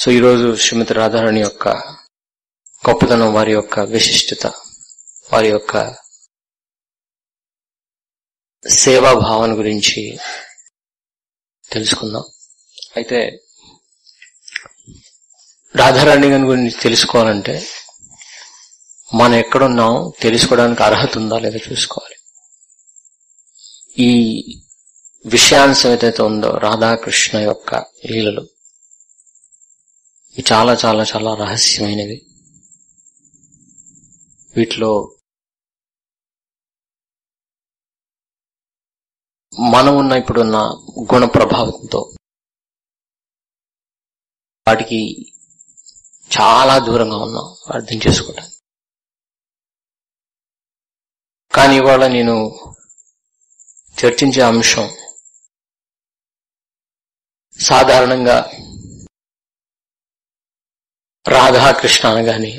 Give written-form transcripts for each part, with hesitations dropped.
So ఈరోజు శ్రీమతి రాధారాణి యొక్క గొప్పతనం, వారి యొక్క విశిష్టత, వారి యొక్క సేవా భావన గురించి తెలుసుకుందాం. అయితే రాధారాణి గారి గురించి తెలుసుకోవాలంటే మనం ఎక్కడున్నాం తెలుసుకోవడానికి అర్హత ఉందా లేదా చూసుకోవాలి. ఈ విషయాంశం ఏదైతే ఉందో రాధాకృష్ణ యొక్క లీలలు ఇవి చాలా చాలా చాలా రహస్యమైనవి. వీటిలో మనం ఉన్న ఇప్పుడున్న గుణ ప్రభావంతో వాటికి చాలా దూరంగా ఉన్నాం అర్థం చేసుకోవడానికి. కానీ ఇవాళ నేను చర్చించే అంశం సాధారణంగా రాధాకృష్ణ అనగానే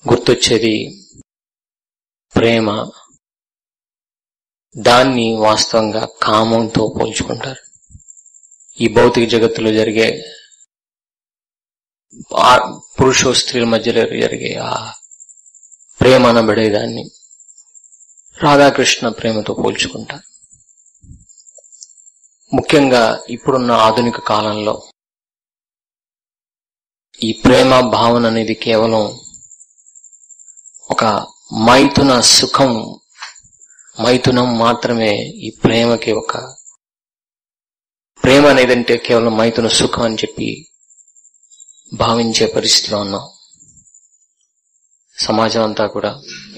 గుర్తొచ్చేది ప్రేమ. దాన్ని వాస్తవంగా కామంతో పోల్చుకుంటారు. ఈ భౌతిక జగత్తులో జరిగే పురుష స్త్రీల మధ్యలో జరిగే ఆ ప్రేమ అనబడేదాన్ని రాధాకృష్ణ ప్రేమతో పోల్చుకుంటారు. ముఖ్యంగా ఇప్పుడున్న ఆధునిక కాలంలో ఈ ప్రేమ భావన అనేది కేవలం ఒక మైథున సుఖం, మైథునం మాత్రమే. ఈ ప్రేమకి ఒక ప్రేమ అనేదంటే కేవలం మైథున సుఖం అని చెప్పి భావించే పరిస్థితిలో ఉన్నాం. సమాజం అంతా కూడా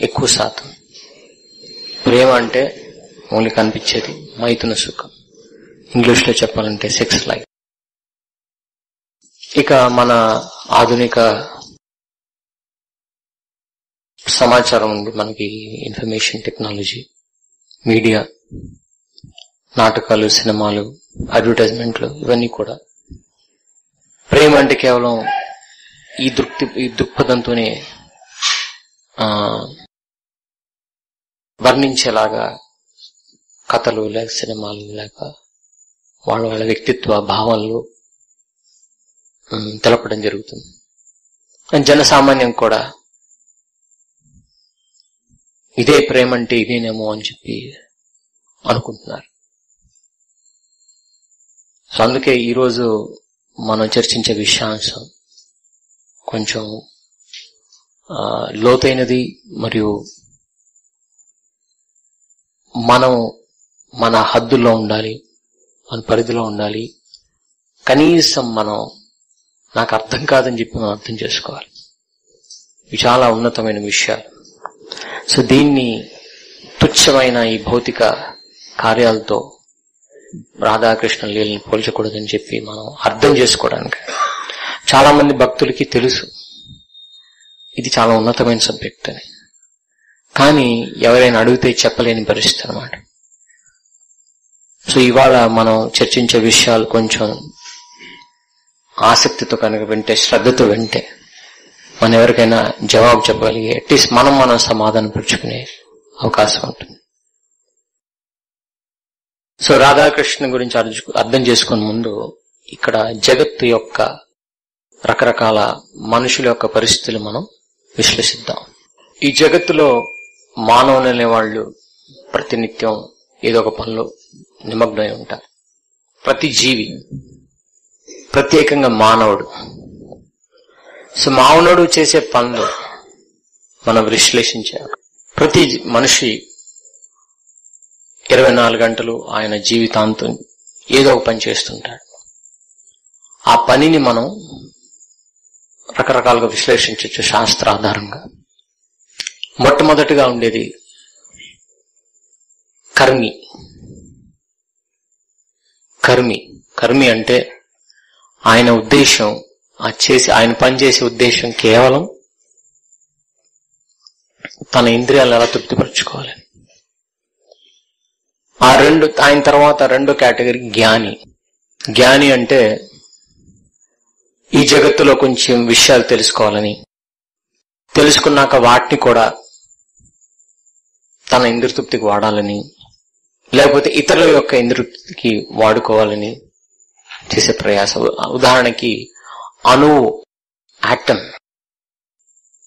ఎక్కువ శాతం ప్రేమ అంటే ఓన్లీ కనిపించేది మైథున సుఖం, ఇంగ్లీష్ లో చెప్పాలంటే సెక్స్ లైఫ్. ఇక మన ఆధునిక సమాచారం ఉంది, మనకి ఇన్ఫర్మేషన్ టెక్నాలజీ, మీడియా, నాటకాలు, సినిమాలు, అడ్వర్టైజ్మెంట్లు, ఇవన్నీ కూడా ప్రేమ అంటే కేవలం ఈ దృక్పథంతోనే వర్ణించేలాగా కథలు లేక సినిమాలు లేక వాళ్ళ వ్యక్తిత్వ భావాలు తెలపడం జరుగుతుంది. జనసామాన్యం కూడా ఇదే ప్రేమ అంటే ఇదేనేమో అని చెప్పి అనుకుంటున్నారు. సో అందుకే ఈరోజు మనం చర్చించే విషయాంశం కొంచెం లోతైనది. మరియు మనం మన హద్దుల్లో ఉండాలి, మన పరిధిలో ఉండాలి. కనీసం మనం నాకు అర్థం కాదని చెప్పి మనం అర్థం చేసుకోవాలి. ఇవి చాలా ఉన్నతమైన విషయాలు. సో దీన్ని తుచ్చమైన ఈ భౌతిక కార్యాలతో రాధాకృష్ణ లీలని పోల్చకూడదని చెప్పి మనం అర్థం చేసుకోవడానికి చాలా మంది భక్తులకి తెలుసు ఇది చాలా ఉన్నతమైన సబ్జెక్ట్ అని. కానీ ఎవరైనా అడిగితే చెప్పలేని పరిస్థితి అన్నమాట. సో ఇవాళ మనం చర్చించే విషయాలు కొంచెం ఆసక్తితో కనుక వింటే, శ్రద్ధతో వింటే మనం ఎవరికైనా జవాబు చెప్పగలిగే అట్లీస్ట్ మనం సమాధానం పరుచుకునే అవకాశం ఉంటుంది. సో రాధాకృష్ణ గురించి అర్థం చేసుకునే ముందు ఇక్కడ జగత్తు యొక్క రకరకాల మనుషుల యొక్క పరిస్థితులు మనం విశ్లేషిద్దాం. ఈ జగత్తులో మానవులు అనేవాళ్ళు ప్రతినిత్యం ఏదో ఒక పనిలో నిమగ్నమై ఉంటారు. ప్రతి జీవి, ప్రత్యేకంగా మానవుడు. సో మానవుడు చేసే పనులు మనం విశ్లేషించాలి. ప్రతి మనిషి 24 గంటలు ఆయన జీవితాంతం ఏదో ఒక పని చేస్తుంటాడు. ఆ పనిని మనం రకరకాలుగా విశ్లేషించవచ్చు శాస్త్ర ఆధారంగా. మొట్టమొదటిగా ఉండేది కర్మి. కర్మి అంటే ఆయన ఉద్దేశం, ఆయన పనిచేసే ఉద్దేశం కేవలం తన ఇంద్రియాలను ఎలా తృప్తిపరచుకోవాలి. ఆయన తర్వాత రెండో కేటగిరీ జ్ఞాని అంటే ఈ జగత్తులో కొంచెం విషయాలు తెలుసుకోవాలని, తెలుసుకున్నాక వాటిని కూడా తన ఇంద్రియతృప్తికి వాడాలని, లేకపోతే ఇతరుల యొక్క ఇంద్రియతృప్తికి వాడుకోవాలని చేసే ప్రయాసం. ఉదాహరణకి అణువు ఆటమ్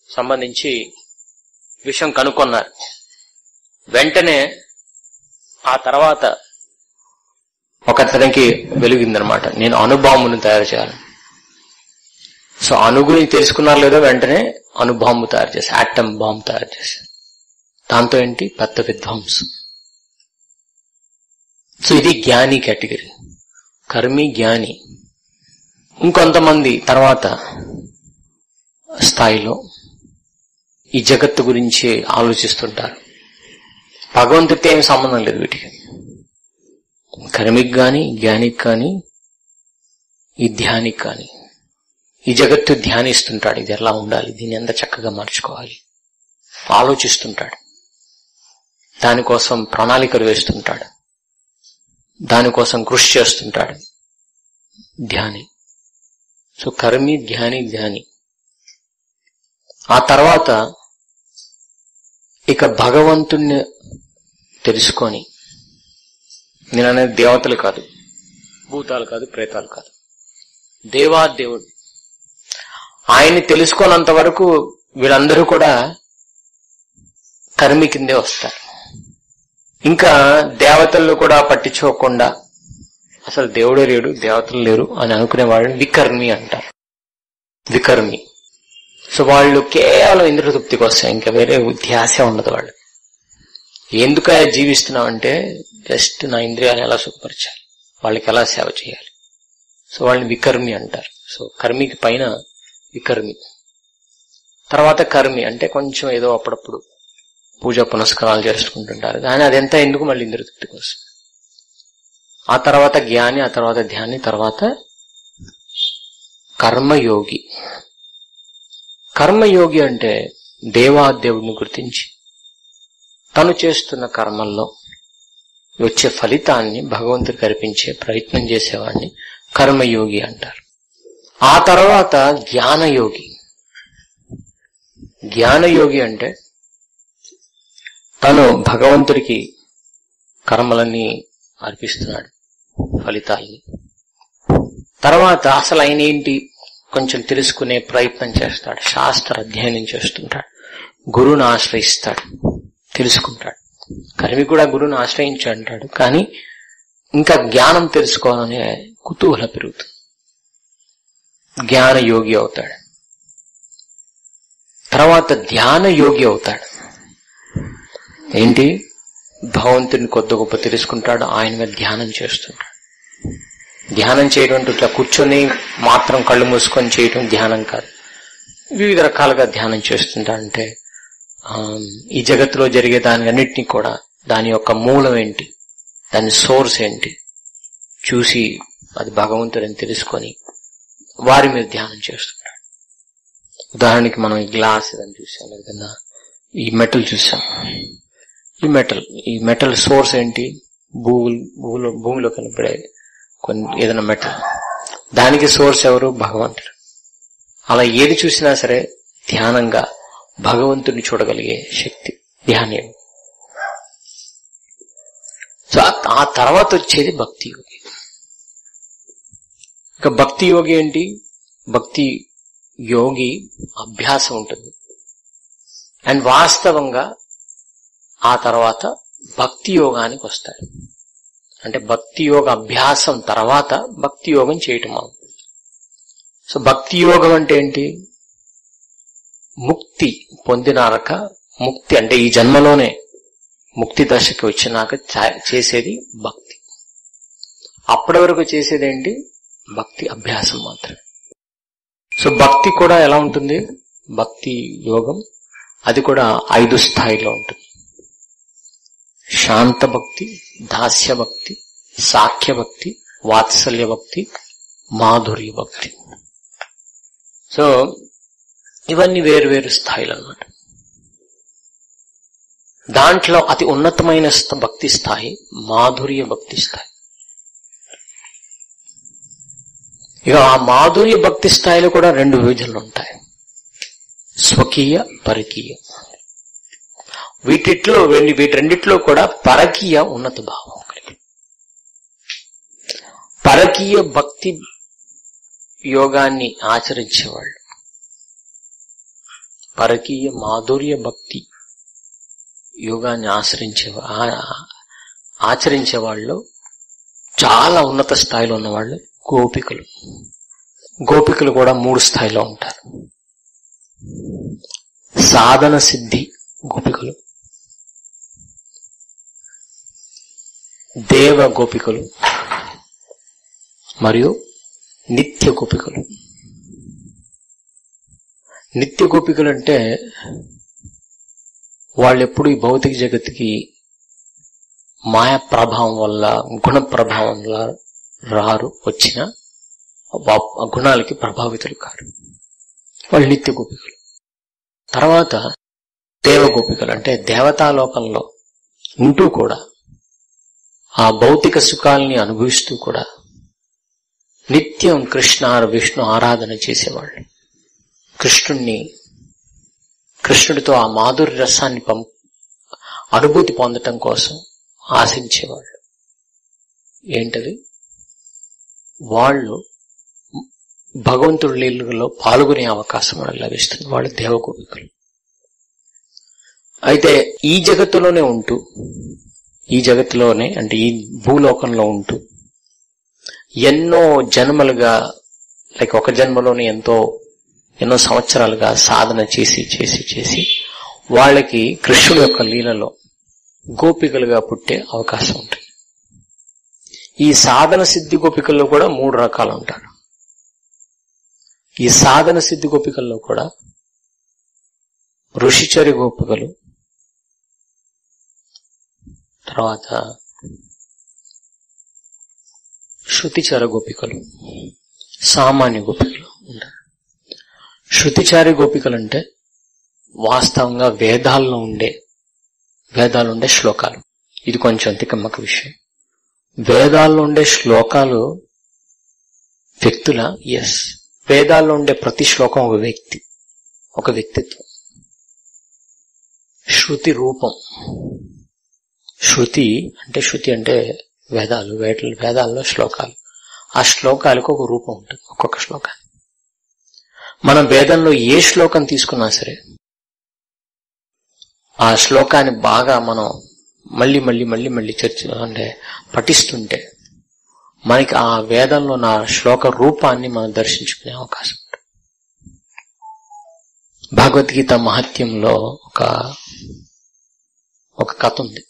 సంబంధించి విషయం కనుక్కున్నారు. వెంటనే ఆ తర్వాత ఒకతనికి వెలిగిందనమాట, నేను అణుబాంబును తయారు చేయాలి. సో అణుగుని తెలుసుకున్నారు లేదో వెంటనే అణుబాంబు తయారు చేశారు, ఆటమ్ బాంబు తయారు చేశారు. దాంతో ఏంటి పెద్ద విధ్వంసం. సో ఇది జ్ఞాని కేటగిరీ, కర్మి జ్ఞాని. ఇంకొంతమంది తర్వాత స్థాయిలో ఈ జగత్తు గురించి ఆలోచిస్తుంటారు. భగవంతుడితో ఏం సంబంధం లేదు వీటికి. కర్మికి గాని జ్ఞానికి కానీ ఈ ధ్యానికి కానీ ఈ జగత్తు ధ్యానిస్తుంటాడు, ఇది ఎలా ఉండాలి, దీన్ని ఎంత చక్కగా మార్చుకోవాలి ఆలోచిస్తుంటాడు, దానికోసం ప్రణాళికలు వేస్తుంటాడు, దానికోసం కృషి చేస్తుంటాడు ధ్యాని. సో కర్మి ధ్యాని. ఆ తర్వాత ఇక భగవంతుణ్ణి తెలుసుకొని, నేను అనేది దేవతలు కాదు, భూతాలు కాదు, ప్రేతాలు కాదు, దేవాదేవుడు, ఆయన్ని తెలుసుకోనంత వరకు వీళ్ళందరూ కూడా కర్మి కిందే వస్తారు. ఇంకా దేవతలను కూడా పట్టించుకోకుండా అసలు దేవుడే లేడు, దేవతలు లేరు అని అనుకునే వాళ్ళని వికర్మి అంటారు. వికర్మి. సో వాళ్ళు కేవలం ఇంద్రియతృప్తికి వస్తాయి, ఇంకా వేరే ధ్యాస ఉండదు వాళ్ళు. ఎందుకు జీవిస్తున్నామంటే జస్ట్ నా ఇంద్రియాలను ఎలా సుఖపరచాలి, వాళ్ళకి ఎలా సేవ చేయాలి. సో వాళ్ళని వికర్మి అంటారు. సో కర్మికి పైన వికర్మి. తర్వాత కర్మి అంటే కొంచెం ఏదో అప్పుడప్పుడు పూజ పునస్కారాలు చేసుకుంటుంటారు, కానీ అదంతా ఎందుకు మళ్ళీ ఇంద్రియతృప్తికి వస్తుంది. ఆ తర్వాత జ్ఞాని, ఆ తర్వాత ధ్యాని, తర్వాత కర్మయోగి. కర్మయోగి అంటే దేవాదేవుడిని గుర్తించి తను చేస్తున్న కర్మల్లో వచ్చే ఫలితాన్ని భగవంతుడికి అర్పించే ప్రయత్నం చేసేవాడిని కర్మయోగి అంటారు. ఆ తర్వాత జ్ఞానయోగి. జ్ఞానయోగి అంటే తను భగవంతుడికి కర్మలన్నీ అర్పిస్తున్నాడు, ఫలితాలని. తర్వాత అసలు ఆయన ఏంటి కొంచెం తెలుసుకునే ప్రయత్నం చేస్తాడు, శాస్త్ర అధ్యయనం చేస్తుంటాడు, గురువును ఆశ్రయిస్తాడు, తెలుసుకుంటాడు. కర్మి కూడా గురువును ఆశ్రయించి అంటాడు, కానీ ఇంకా జ్ఞానం తెలుసుకోవాలనే కుతూహలం పెరుగుతుంది. జ్ఞాన యోగి అవుతాడు. తర్వాత ధ్యాన యోగి అవుతాడు. ఏంటి, భగవంతుని కొద్ది గొప్ప తెలుసుకుంటాడు, ఆయన మీద ధ్యానం చేస్తుంటాడు. ధ్యానం చేయడం అంటే ఇట్లా కూర్చొని మాత్రం కళ్ళు మూసుకొని చేయడం ధ్యానం కాదు, వివిధ రకాలుగా ధ్యానం చేస్తుంటాడంటే ఈ జగత్తులో జరిగే దాని అన్నిటినీ కూడా దాని యొక్క మూలం ఏంటి, దాని సోర్స్ ఏంటి చూసి అది భగవంతుడని తెలుసుకొని వారి మీద ధ్యానం చేస్తుంటాడు. ఉదాహరణకి మనం ఈ గ్లాస్ అని చూసాం, లేదన్నా ఈ మెటల్ చూసాం. ఈ మెటల్ సోర్స్ ఏంటి, భూమిలో కనపడే కొన్ని ఏదైనా మెటల్, దానికి సోర్స్ ఎవరు, భగవంతుడు. అలా ఏది చూసినా సరే ధ్యానంగా భగవంతుడిని చూడగలిగే శక్తి ధ్యానం. సో ఆ తర్వాత వచ్చేది భక్తి యోగి. ఇక భక్తి యోగి ఏంటి, భక్తి యోగి అభ్యాసం ఉంటుంది. అండ్ వాస్తవంగా ఆ తర్వాత భక్తి యోగానికి వస్తాడు. అంటే భక్తి యోగ అభ్యాసం తర్వాత భక్తి యోగం చేయటం అవుతుంది. సో భక్తి యోగం అంటే ఏంటి, ముక్తి పొందినాక, ముక్తి అంటే ఈ జన్మలోనే ముక్తి దశకి వచ్చినాక చేసేది భక్తి. అప్పటి వరకు చేసేది ఏంటి, భక్తి అభ్యాసం మాత్రమే. సో భక్తి కూడా ఎలా ఉంటుంది, భక్తి యోగం అది కూడా 5 స్థాయిలో ఉంటుంది. శాంత భక్తి, దాస్య భక్తి, సాఖ్య భక్తి, వాత్సల్య భక్తి, మాధుర్య భక్తి. సో ఇవన్నీ వేరు స్థాయిలు అన్నమాట. దాంట్లో అతి ఉన్నతమైన భక్తి స్థాయి మాధుర్య భక్తి స్థాయి. ఇక ఆ మాధుర్య భక్తి స్థాయిలో కూడా 2 విభజనలు ఉంటాయి, స్వకీయ, పరకీయ. వీటన్నిటిలో కూడా పరకీయ ఉన్నత భావం కలిగి. పరకీయ భక్తి యోగాన్ని ఆచరించేవాళ్ళు, పరకీయ మాధుర్య భక్తి యోగాన్ని ఆచరించేవాళ్ళు చాలా ఉన్నత స్థాయిలో ఉన్నవాళ్ళు గోపికలు. గోపికలు కూడా 3 స్థాయిలో ఉంటారు. సాధన సిద్ధి గోపికలు, దేవ గోపికలు మరియు నిత్య గోపికలు. నిత్య గోపికలు అంటే వాళ్ళెప్పుడు ఈ భౌతిక జగత్తుకి మాయా ప్రభావం వల్ల, గుణ ప్రభావం వల్ల రారు, వచ్చిన గుణాలకి ప్రభావితులు కారు. వాళ్ళు నిత్య గోపికలు. తర్వాత దేవ గోపికలు అంటే దేవతాలోకంలో ఉంటూ కూడా ఆ భౌతిక సుఖాలని అనుభవిస్తూ కూడా నిత్యం కృష్ణ విష్ణు ఆరాధన చేసేవాళ్ళు. కృష్ణుడితో ఆ మాధుర్య రసాన్ని అనుభూతి పొందటం కోసం ఆశించేవాళ్ళు. ఏంటది? వాళ్ళు భగవంతుడి లీలలో పాల్గొనే అవకాశం వాళ్ళకి లభిస్తుంది. వాళ్ళు దేవగోపికలు. అయితే ఈ జగత్తులోనే ఉంటూ, ఈ జగత్తులోనే అంటే ఈ భూలోకంలో ఉంటూ ఎన్నో జన్మలుగా, లైక్ ఒక జన్మలోనే ఎన్నో సంవత్సరాలుగా సాధన చేసి వాళ్ళకి కృష్ణుడి యొక్క లీలలో గోపికలుగా పుట్టే అవకాశం ఉంటుంది. ఈ సాధన సిద్ధి గోపికల్లో కూడా 3 రకాలు ఉంటారు. ఈ సాధన సిద్ధి గోపికల్లో కూడా ఋషిచరి గోపికలు, తర్వాత శృతిచర గోపికలు, సామాన్య గోపికలు ఉంటారు. శృతిచారి గోపికలు అంటే వాస్తవంగా వేదాల్లో ఉండే శ్లోకాలు. ఇది కొంచెం తికమ్మక విషయం. వేదాల్లో ఉండే శ్లోకాలు వ్యక్తుల? ఎస్. వేదాల్లో ఉండే ప్రతి శ్లోకం ఒక వ్యక్తి, ఒక వ్యక్తిత్వం. శృతి రూపం. శృతి అంటే వేదాల్లో శ్లోకాలు. ఆ శ్లోకాలకు ఒక రూపం ఉంటుంది, ఒక్కొక్క శ్లోకానికి. మనం వేదంలో ఏ శ్లోకం తీసుకున్నా సరే ఆ శ్లోకాన్ని బాగా మనం మళ్ళీ పఠిస్తుంటే మనకి ఆ వేదంలో నా శ్లోక రూపాన్ని మనం దర్శించుకునే అవకాశం ఉంటుంది. భగవద్గీత మహత్యంలో ఒక కథ ఉంది.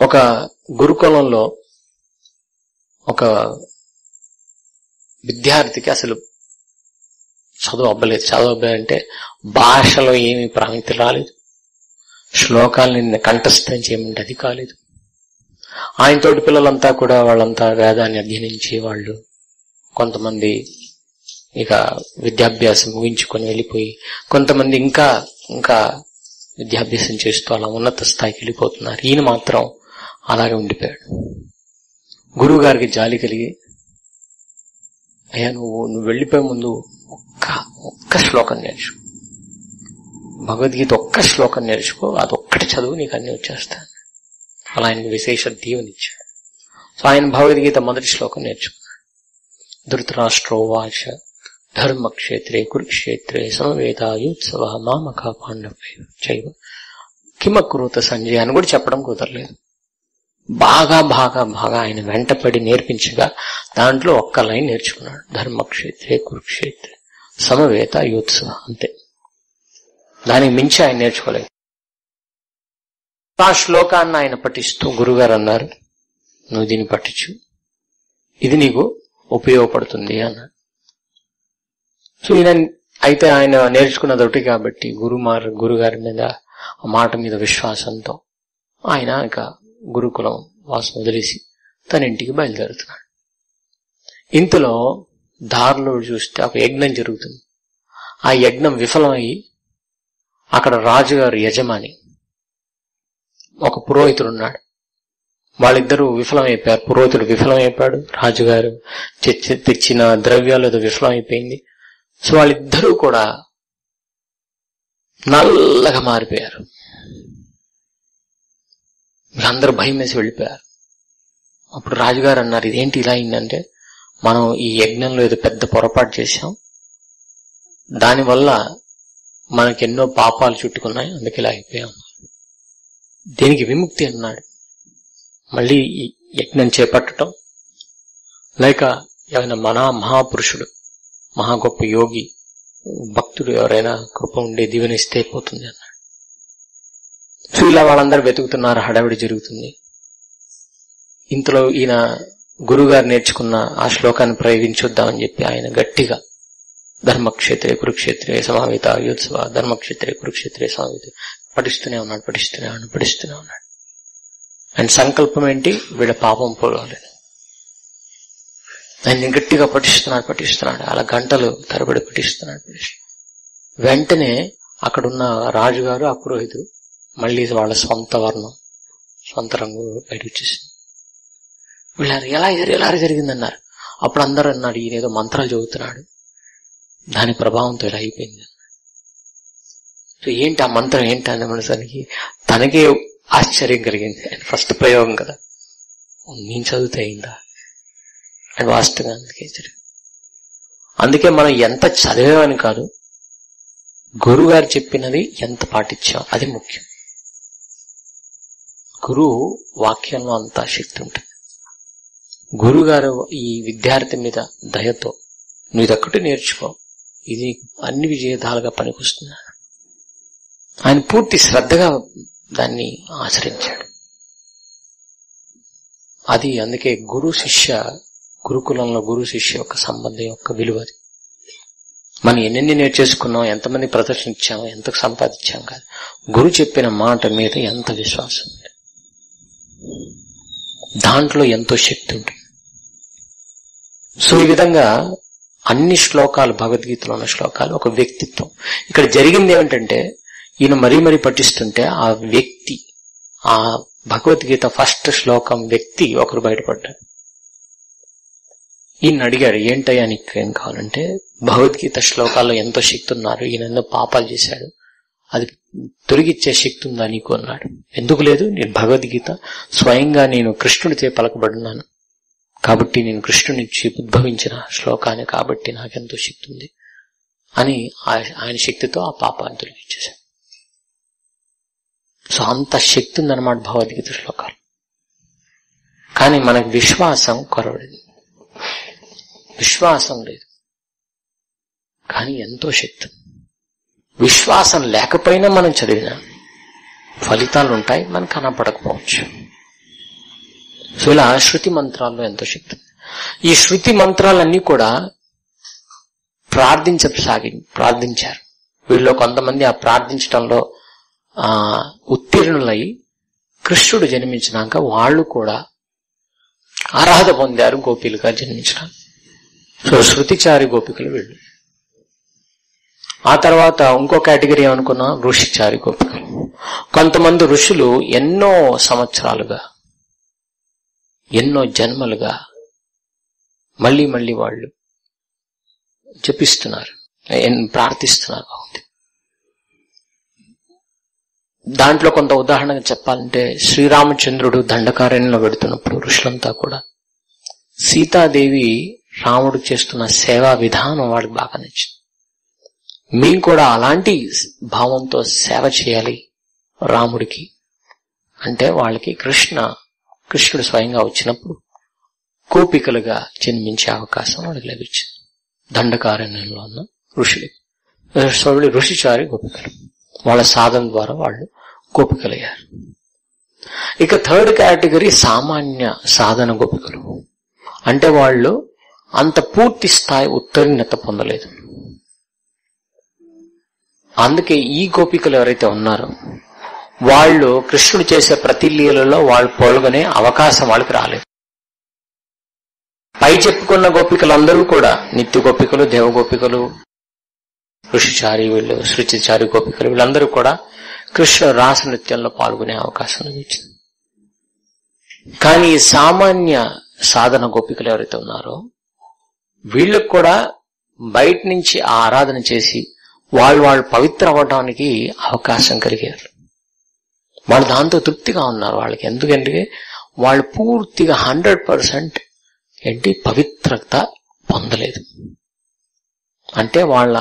ఒక గురుకులంలో ఒక విద్యార్థికి అసలు చదువు అబ్బాయంటే భాషలో ఏమీ ప్రావీణ్యత రాలేదు, శ్లోకాలని కంఠస్థం చేయమంటే అది కాలేదు. ఆయనతోటి పిల్లలంతా కూడా వాళ్ళంతా వేదాన్ని అధ్యయనించి వాళ్ళు కొంతమంది ఇక విద్యాభ్యాసం ముగించుకొని వెళ్ళిపోయి, కొంతమంది ఇంకా విద్యాభ్యాసం చేస్తూ అలా ఉన్నత స్థాయికి వెళ్ళిపోతున్నారు. ఈయన మాత్రం అలాగే ఉండిపోయాడు. గురువు గారికి జాలి కలిగి, అయ్యా నువ్వు వెళ్ళిపోయే ముందు ఒక్క శ్లోకం నేర్చుకో, భగవద్గీత ఒక్క శ్లోకం నేర్చుకో, అదొక్కటి చదువు, నీకు అన్ని వచ్చేస్తాను. అలా ఆయనకు విశేష దీవెనిచ్చాడు. సో ఆయన భగవద్గీత మొదటి శ్లోకం నేర్చుకున్నాడు. ధృతరాష్ట్రోవాచ ధర్మక్షేత్రే కురుక్షేత్రే సమవేతాయుత్సవ మామక పాండవైవ కిమకురుత సంజయ్ అని కూడా చెప్పడం కుదరలేదు. బాగా ఆయన వెంటపడి నేర్పించగా దాంట్లో ఒక్క లైన్ నేర్చుకున్నాడు. ధర్మక్షేత్రే కురుక్షేత్రే సమవేతాయుత్సవ, అంతే. దానికి మించి ఆయన నేర్చుకోలేదు. ఆ శ్లోకాన్ని ఆయన పఠిస్తూ గురుగారు అన్నారు, నువ్వు దీన్ని పఠించు, ఇది నీకు ఉపయోగపడుతుంది అన్నాడు. సో అయితే ఆయన నేర్చుకున్నదొకటి కాబట్టి గురుగారి మీద ఆ మాట మీద విశ్వాసంతో ఆయన ఇక గురుకులం వాసం వదిలేసి తన ఇంటికి బయలుదేరుతున్నాడు. ఇంతలో దారిలో చూస్తే ఒక యజ్ఞం జరుగుతుంది. ఆ యజ్ఞం విఫలమయ్యి అక్కడ రాజుగారు యజమాని ఒక పురోహితుడు ఉన్నాడు. వాళ్ళిద్దరూ విఫలమైపోయారు. పురోహితుడు విఫలమైపోయాడు, రాజుగారు తెచ్చిన ద్రవ్యాలు ఏదో విఫలమైపోయింది. సో వాళ్ళిద్దరూ కూడా నల్లగా మారిపోయారు. అందరూ భయం వేసి వెళ్ళిపోయారు. అప్పుడు రాజుగారు అన్నారు, ఇదేంటి ఇలా అయిందంటే, మనం ఈ యజ్ఞంలో ఏదో పెద్ద పొరపాటు చేశాం, దానివల్ల మనకెన్నో పాపాలు చుట్టుకున్నాయి, అందుకే ఇలా అయిపోయాం. దీనికి విముక్తి అన్నాడు. మళ్ళీ ఈ యజ్ఞం చేపట్టడం, లేక ఏమైనా మహాపురుషుడు, మహా గొప్ప యోగి, భక్తుడు ఎవరైనా కృప ఉండి దీవెనిస్తే పోతుంది అన్నాడు. సో ఇలా వాళ్ళందరూ వెతుకుతున్నారు, హడావిడి జరుగుతుంది. ఇంతలో ఈయన గురుగారు నేర్చుకున్న ఆ శ్లోకాన్ని ప్రయోగించొద్దామని చెప్పి ఆయన గట్టిగా ధర్మక్షేత్రే కురుక్షేత్రే సమావేత యోత్సవ, ధర్మక్షేత్రే కురుక్షేత్రే సమావేత పఠిస్తూనే ఉన్నాడు. ఆయన సంకల్పం ఏంటి? వీళ్ళ పాపం పోవాలని. ఆయన గట్టిగా పఠిస్తున్నాడు. అలా గంటలు తరబడి పఠిస్తున్నాడు. వెంటనే అక్కడున్న రాజుగారు, ఆ పురోహితుడు మళ్ళీ వాళ్ళ సొంత వర్ణం, సొంత రంగు బయట వచ్చేసింది. వీళ్ళు ఎలా జరిగిందన్నారు. అప్పుడు అందరూ అన్నాడు, ఈయన ఏదో మంత్రాలు చదువుతున్నాడు, దాని ప్రభావంతో ఇలా అయిపోయింది. సో ఏంటి ఆ మంత్రం ఏంటి అనే మనసానికి తనకే ఆశ్చర్యం కలిగింది. ఆయన ఫస్ట్ ప్రయోగం కదా, నేను చదివితే అయిందా అని వాస్తవంగా అందుకే జరిగింది. అందుకే మనం ఎంత చదివామని కాదు, గురువుగారు చెప్పినది ఎంత పాటించాం అది ముఖ్యం. గురువు వాక్యంలో అంత శక్తి ఉంటుంది. గురువుగారు ఈ విద్యార్థి మీద దయతో నువ్వు ఇదొక్కటి నేర్చుకో, ఇది అన్ని విజయదాలుగా పనికొస్తున్నాడు, ఆయన పూర్తి శ్రద్ధగా దాన్ని ఆచరించాడు. అది అందుకే గురుకులంలో గురు శిష్య యొక్క సంబంధం యొక్క విలువ. అది మనం ఎన్నెన్ని నేర్చేసుకున్నాం, ఎంతమంది ప్రదర్శించాము, ఎంత సంపాదించాం కాదు, గురు చెప్పిన మాట మీద ఎంత విశ్వాసం ఉంది, దాంట్లో ఎంతో శక్తి ఉంటుంది. సో ఈ విధంగా అన్ని శ్లోకాలు, భగవద్గీతలో ఉన్న శ్లోకాలు ఒక వ్యక్తిత్వం. ఇక్కడ జరిగింది ఏమిటంటే, ఈయన మరీ పఠిస్తుంటే ఆ వ్యక్తి, ఆ భగవద్గీత ఫస్ట్ శ్లోకం వ్యక్తి ఒకరు బయటపడ్డాడు. ఈయన అడిగాడు, ఏంటయ్యా నీకు ఏం కావాలంటే, భగవద్గీత శ్లోకాల్లో ఎంతో శక్తి ఉన్నారు, ఈయన ఎన్నో పాపాలు చేశాడు, అది తొలగిచ్చే శక్తి ఉందా నీకు అన్నాడు. ఎందుకు లేదు, నేను భగవద్గీత స్వయంగా నేను కృష్ణుడితో పలకబడినాను కాబట్టి, నేను కృష్ణుడి నుంచి ఉద్భవించిన శ్లోకాన్ని కాబట్టి నాకెంతో శక్తి ఉంది అని ఆయన శక్తితో ఆ పాపాన్ని తొలగించేశాడు. సో అంత శక్తి ఉందన్నమాట భగవద్గీత శ్లోకాలు. కానీ మనకు విశ్వాసం కొరవడింది, విశ్వాసం లేదు, కానీ ఎంతో శక్తి. విశ్వాసం లేకపోయినా మనం చదివినా ఫలితాలు ఉంటాయి, మనకు కనపడకపోవచ్చు. సో ఇలా శృతి మంత్రాల్లో ఎంతో శక్తి. ఈ శృతి మంత్రాలన్నీ కూడా ప్రార్థించారు. వీళ్ళలో కొంతమంది ఆ ప్రార్థించడంలో ఉత్తీర్ణులై కృష్ణుడు జన్మించినాక వాళ్ళు కూడా అర్హత పొందారు గోపిలుగా జన్మించడానికి. సో శృతిచారి గోపికలు వీళ్ళు. ఆ తర్వాత ఇంకో కేటగిరీ ఏమనుకున్నా, ఋషిచారి గోపికలు. కొంతమంది ఋషులు ఎన్నో సంవత్సరాలుగా, ఎన్నో జన్మలుగా మళ్ళీ వాళ్ళు జపిస్తున్నారు, ప్రార్థిస్తున్నారు. దాంట్లో కొంత ఉదాహరణగా చెప్పాలంటే, శ్రీరామచంద్రుడు దండకారణ్యంలో వెడుతున్నప్పుడు ఋషులంతా కూడా సీతాదేవి రాముడు చేస్తున్న సేవా విధానం వాడికి బాగా నచ్చింది. మేము కూడా అలాంటి భావంతో సేవ చేయాలి రాముడికి అంటే, వాళ్ళకి కృష్ణుడు స్వయంగా వచ్చినప్పుడు గోపికలుగా జన్మించే అవకాశం వాళ్ళకి లభించింది. దండకారణ్యంలో ఉన్న ఋషిచారి గోపికలు, వాళ్ళ సాధన ద్వారా వాళ్ళు గోపికలయ్యారు. ఇక థర్డ్ కేటగిరీ సామాన్య సాధన గోపికలు. అంటే వాళ్ళు అంత పూర్తి స్థాయి ఉత్తీర్ణత పొందలేదు. అందుకే ఈ గోపికలు ఎవరైతే ఉన్నారో వాళ్ళు కృష్ణుడు చేసే ప్రతి లీలలో వాళ్ళు పాల్గొనే అవకాశం వాళ్ళకి రాలేదు. పై చెప్పుకున్న గోపికలందరూ కూడా నిత్య గోపికలు, దేవ గోపికలు, ఋషిచారి, వీళ్ళు శృతిచారి గోపికలు, వీళ్ళందరూ కూడా కృష్ణ రాస నృత్యంలో పాల్గొనే అవకాశం లభించింది. కానీ సామాన్య సాధన గోపికలు ఎవరైతే ఉన్నారో వీళ్ళకు కూడా బయట నుంచి ఆ ఆరాధన చేసి వాళ్ళు పవిత్ర అవ్వడానికి అవకాశం కలిగారు. వాళ్ళు దాంతో తృప్తిగా ఉన్నారు. వాళ్ళకి ఎందుకంటే వాళ్ళు పూర్తిగా 100% ఏంటి పవిత్రత పొందలేదు. అంటే వాళ్ళ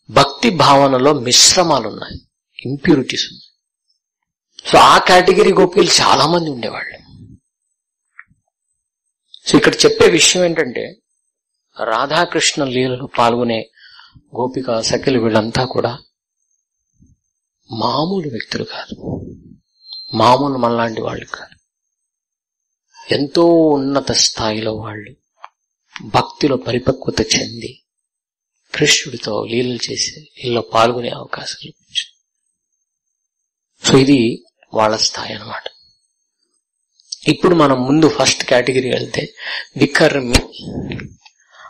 భక్తి భావనలో మిశ్రమాలు ఉన్నాయి, ఇంప్యూరిటీస్ ఉన్నాయి. సో ఆ కేటగిరీ గోపికలు చాలా మంది ఉండేవాళ్ళు. సో ఇక్కడ చెప్పే విషయం ఏంటంటే రాధాకృష్ణ లీలలో పాల్గొనే గోపిక సఖిలు వీళ్ళంతా కూడా మామూలు వ్యక్తులు కాదు, మామూలు మనలాంటి వాళ్ళు కాదు. ఎంతో ఉన్నత స్థాయిలో వాళ్ళు భక్తిలో పరిపక్వత చెంది కృష్ణుడితో లీలలు చేసి వీళ్ళలో పాల్గొనే అవకాశం లభించింది. సో ఇది వాళ్ళ స్థాయి అన్నమాట. ఇప్పుడు మనం ముందు ఫస్ట్ కేటగిరీ వెళ్తే వికర్మి.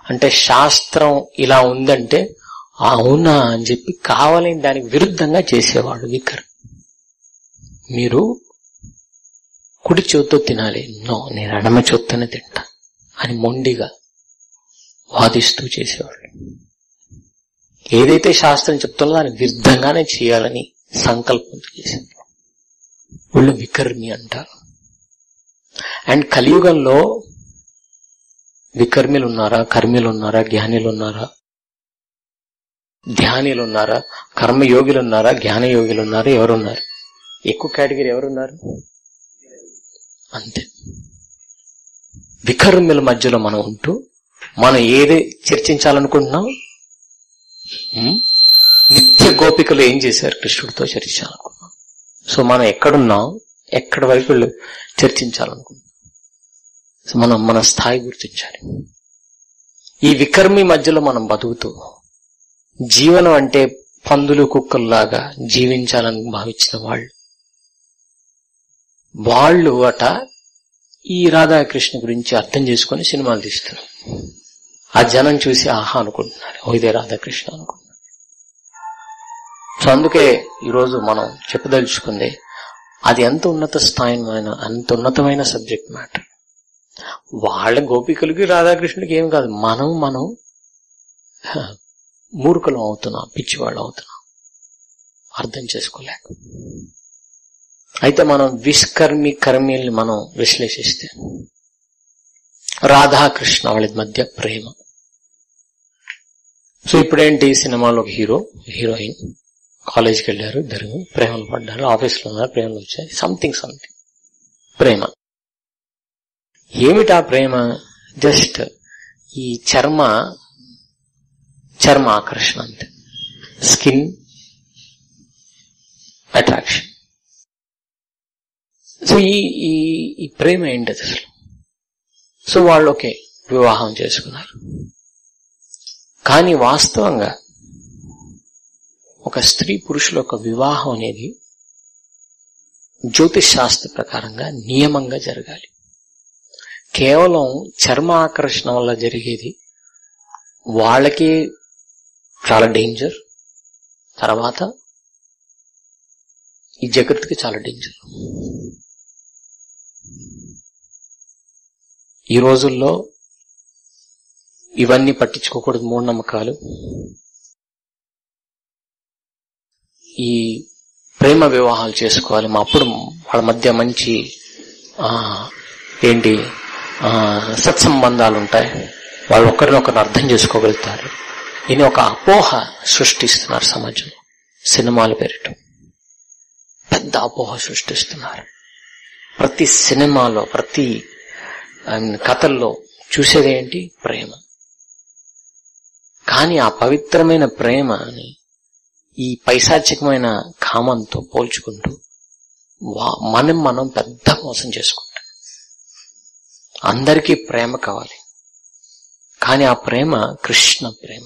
అంటే శాస్త్రం ఇలా ఉందంటే అవునా అని చెప్పి కావాలని దానికి విరుద్ధంగా చేసేవాడు వికర్మి. మీరు కుడి చేత్తో తినాలి, నో నేను ఎడమ చేత్తోనే తింటా అని మొండిగా వాదిస్తూ చేసేవాడు. ఏదైతే శాస్త్రం చెప్తుందో దానికి విరుద్ధంగానే చేయాలని సంకల్పం చేసేవాడు. వీళ్ళు వికర్మి అంటారు. అండ్ కలియుగంలో వికర్మిలు ఉన్నారా, కర్మిలు ఉన్నారా, జ్ఞానులు ఉన్నారా, ధ్యానులు ఉన్నారా, కర్మయోగులు ఉన్నారా, జ్ఞానయోగులు ఉన్నారా, ఎవరున్నారు? ఎక్కువ కేటగిరీ ఎవరున్నారు? అంతే. వికర్మిల మధ్యలో మనం ఉంటూ మనం ఏది చర్చించాలనుకుంటున్నాం, నిత్య గోపికలు ఏం చేశారు, కృష్ణుడితో చర్చించాలనుకున్నాం. సో మనం ఎక్కడున్నాం, ఎక్కడి వరకు చర్చించాలనుకుంటున్నాం. సో మనం మన స్థాయి గుర్తించాలి. ఈ వికర్మి మధ్యలో మనం బతుకుతూ జీవనం అంటే పందులు కుక్కల్లాగా జీవించాలని భావించిన వాళ్ళు అట ఈ రాధాకృష్ణ గురించి అర్థం చేసుకుని సినిమాలు తీస్తున్నారు. ఆ జనం చూసి ఆహా అనుకుంటున్నారు, ఓ ఇదే రాధాకృష్ణ అనుకుంటున్నారు. సో అందుకే ఈరోజు మనం చెప్పదలుచుకుంది అది ఎంత ఉన్నత స్థాయిమైన, అంత ఉన్నతమైన సబ్జెక్ట్ మ్యాటర్. వాళ్ళ గోపికలకి రాధాకృష్ణుడికి ఏం కాదు, మనం మూర్ఖులం అవుతున్నాం, పిచ్చివాళ్ళు అవుతున్నాం, అర్థం చేసుకోలేక. అయితే మనం విష్కర్మి కర్మీల్ని మనం విశ్లేషిస్తే రాధాకృష్ణ వాళ్ళ మధ్య ప్రేమ. సో ఇప్పుడేంటి, సినిమాలో హీరో హీరోయిన్ కాలేజీకి వెళ్ళారు, ఇద్దరు ప్రేమలు పడ్డారు, ఆఫీస్లో ఉన్నారు, ప్రేమలు వచ్చాయి, సంథింగ్ ప్రేమ. ఏమిటా ప్రేమ? జస్ట్ ఈ చర్మ ఆకర్షణ అంతే, స్కిన్ అట్రాక్షన్. సో ఈ ప్రేమ ఏంటది అసలు? సో వాళ్ళు ఓకే వివాహం చేసుకున్నారు, కానీ వాస్తవంగా ఒక స్త్రీ పురుషుల యొక్క వివాహం అనేది జ్యోతిష్ శాస్త్ర ప్రకారంగా నియమంగా జరగాలి. కేవలం చర్మ ఆకర్షణ వల్ల జరిగేది వాళ్ళకి చాలా డేంజర్, తర్వాత ఈ జగత్తుకి చాలా డేంజర్. ఈ రోజుల్లో ఇవన్నీ పట్టించుకోకూడదు, మూఢనమ్మకాలు. ఈ ప్రేమ వివాహాలు చేసుకోవాలి, అప్పుడు వాళ్ళ మధ్య మంచి సత్సంబంధాలు ఉంటాయి, వాళ్ళు ఒకరినొకరిని అర్థం చేసుకోగలుగుతారు. ఈయన ఒక అపోహ సృష్టిస్తున్నారు సమాజంలో. సినిమాల పేరిట పెద్ద అపోహ సృష్టిస్తున్నారు. ప్రతి సినిమాలో, ప్రతి కథల్లో చూసేదేంటి? ప్రేమ. కానీ ఆ పవిత్రమైన ప్రేమని ఈ పైశాచికమైన కామంతో పోల్చుకుంటూ మనం పెద్ద మోసం చేసుకుంటాం. అందరికీ ప్రేమ కావాలి, కానీ ఆ ప్రేమ కృష్ణ ప్రేమ.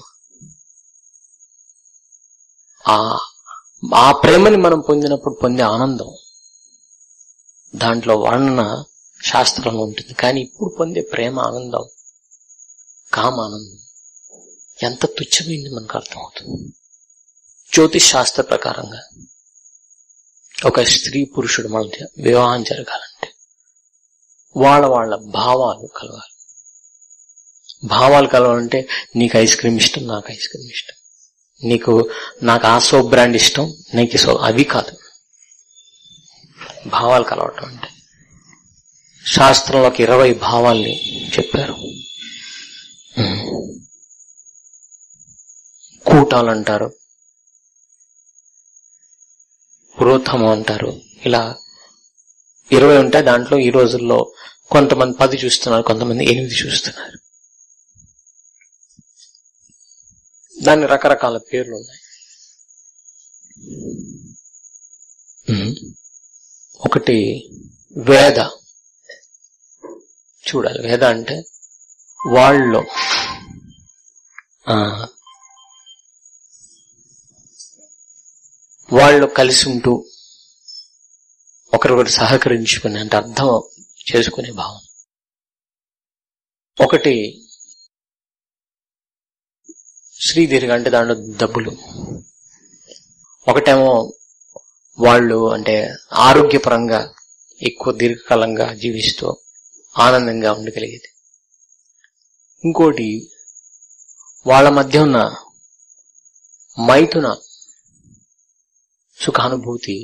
ఆ ప్రేమని మనం పొందినప్పుడు పొందే ఆనందం దాంట్లో వర్ణన శాస్త్రంలో ఉంటుంది. కానీ ఇప్పుడు పొందే ప్రేమ ఆనందం, కామానందం ఎంత తుచ్చమైంది మనకు అర్థమవుతుంది. జ్యోతిష్ శాస్త్ర ప్రకారంగా ఒక స్త్రీ పురుషుడు మధ్య వివాహం జరగాలంటే వాళ్ళ భావాలు కలవాలి. భావాలు కలవాలంటే నీకు ఐస్ క్రీమ్ ఇష్టం, నాకు ఐస్ క్రీమ్ ఇష్టం, నాకు ఆ సోప్ బ్రాండ్ ఇష్టం, నీకు అవి కాదు. భావాలు కలవటం అంటే శాస్త్రంలోకి 20 భావాల్ని చెప్పారు. పురోటాలు అంటారు, పురోత్తమం అంటారు. ఇలా 20 ఉంటాయి. దాంట్లో ఈ రోజుల్లో కొంతమంది 10 చూస్తున్నారు, కొంతమంది 8 చూస్తున్నారు. దానికి రకరకాల పేర్లు ఉన్నాయి. ఒకటి వేద. చూడాలి, వేద అంటే వాళ్ళు కలిసి ఉంటూ ఒకరొకరు సహకరించుకుని అంటే అర్థం చేసుకునే భావన. ఒకటి శ్రీదీర్ఘ అంటే దాంట్లో డబ్బులు. ఒకటేమో వాళ్ళు అంటే ఆరోగ్యపరంగా ఎక్కువ దీర్ఘకాలంగా జీవిస్తూ ఆనందంగా ఉండగలిగేది. ఇంకోటి వాళ్ళ మధ్య ఉన్న మైథున సుఖానుభూతి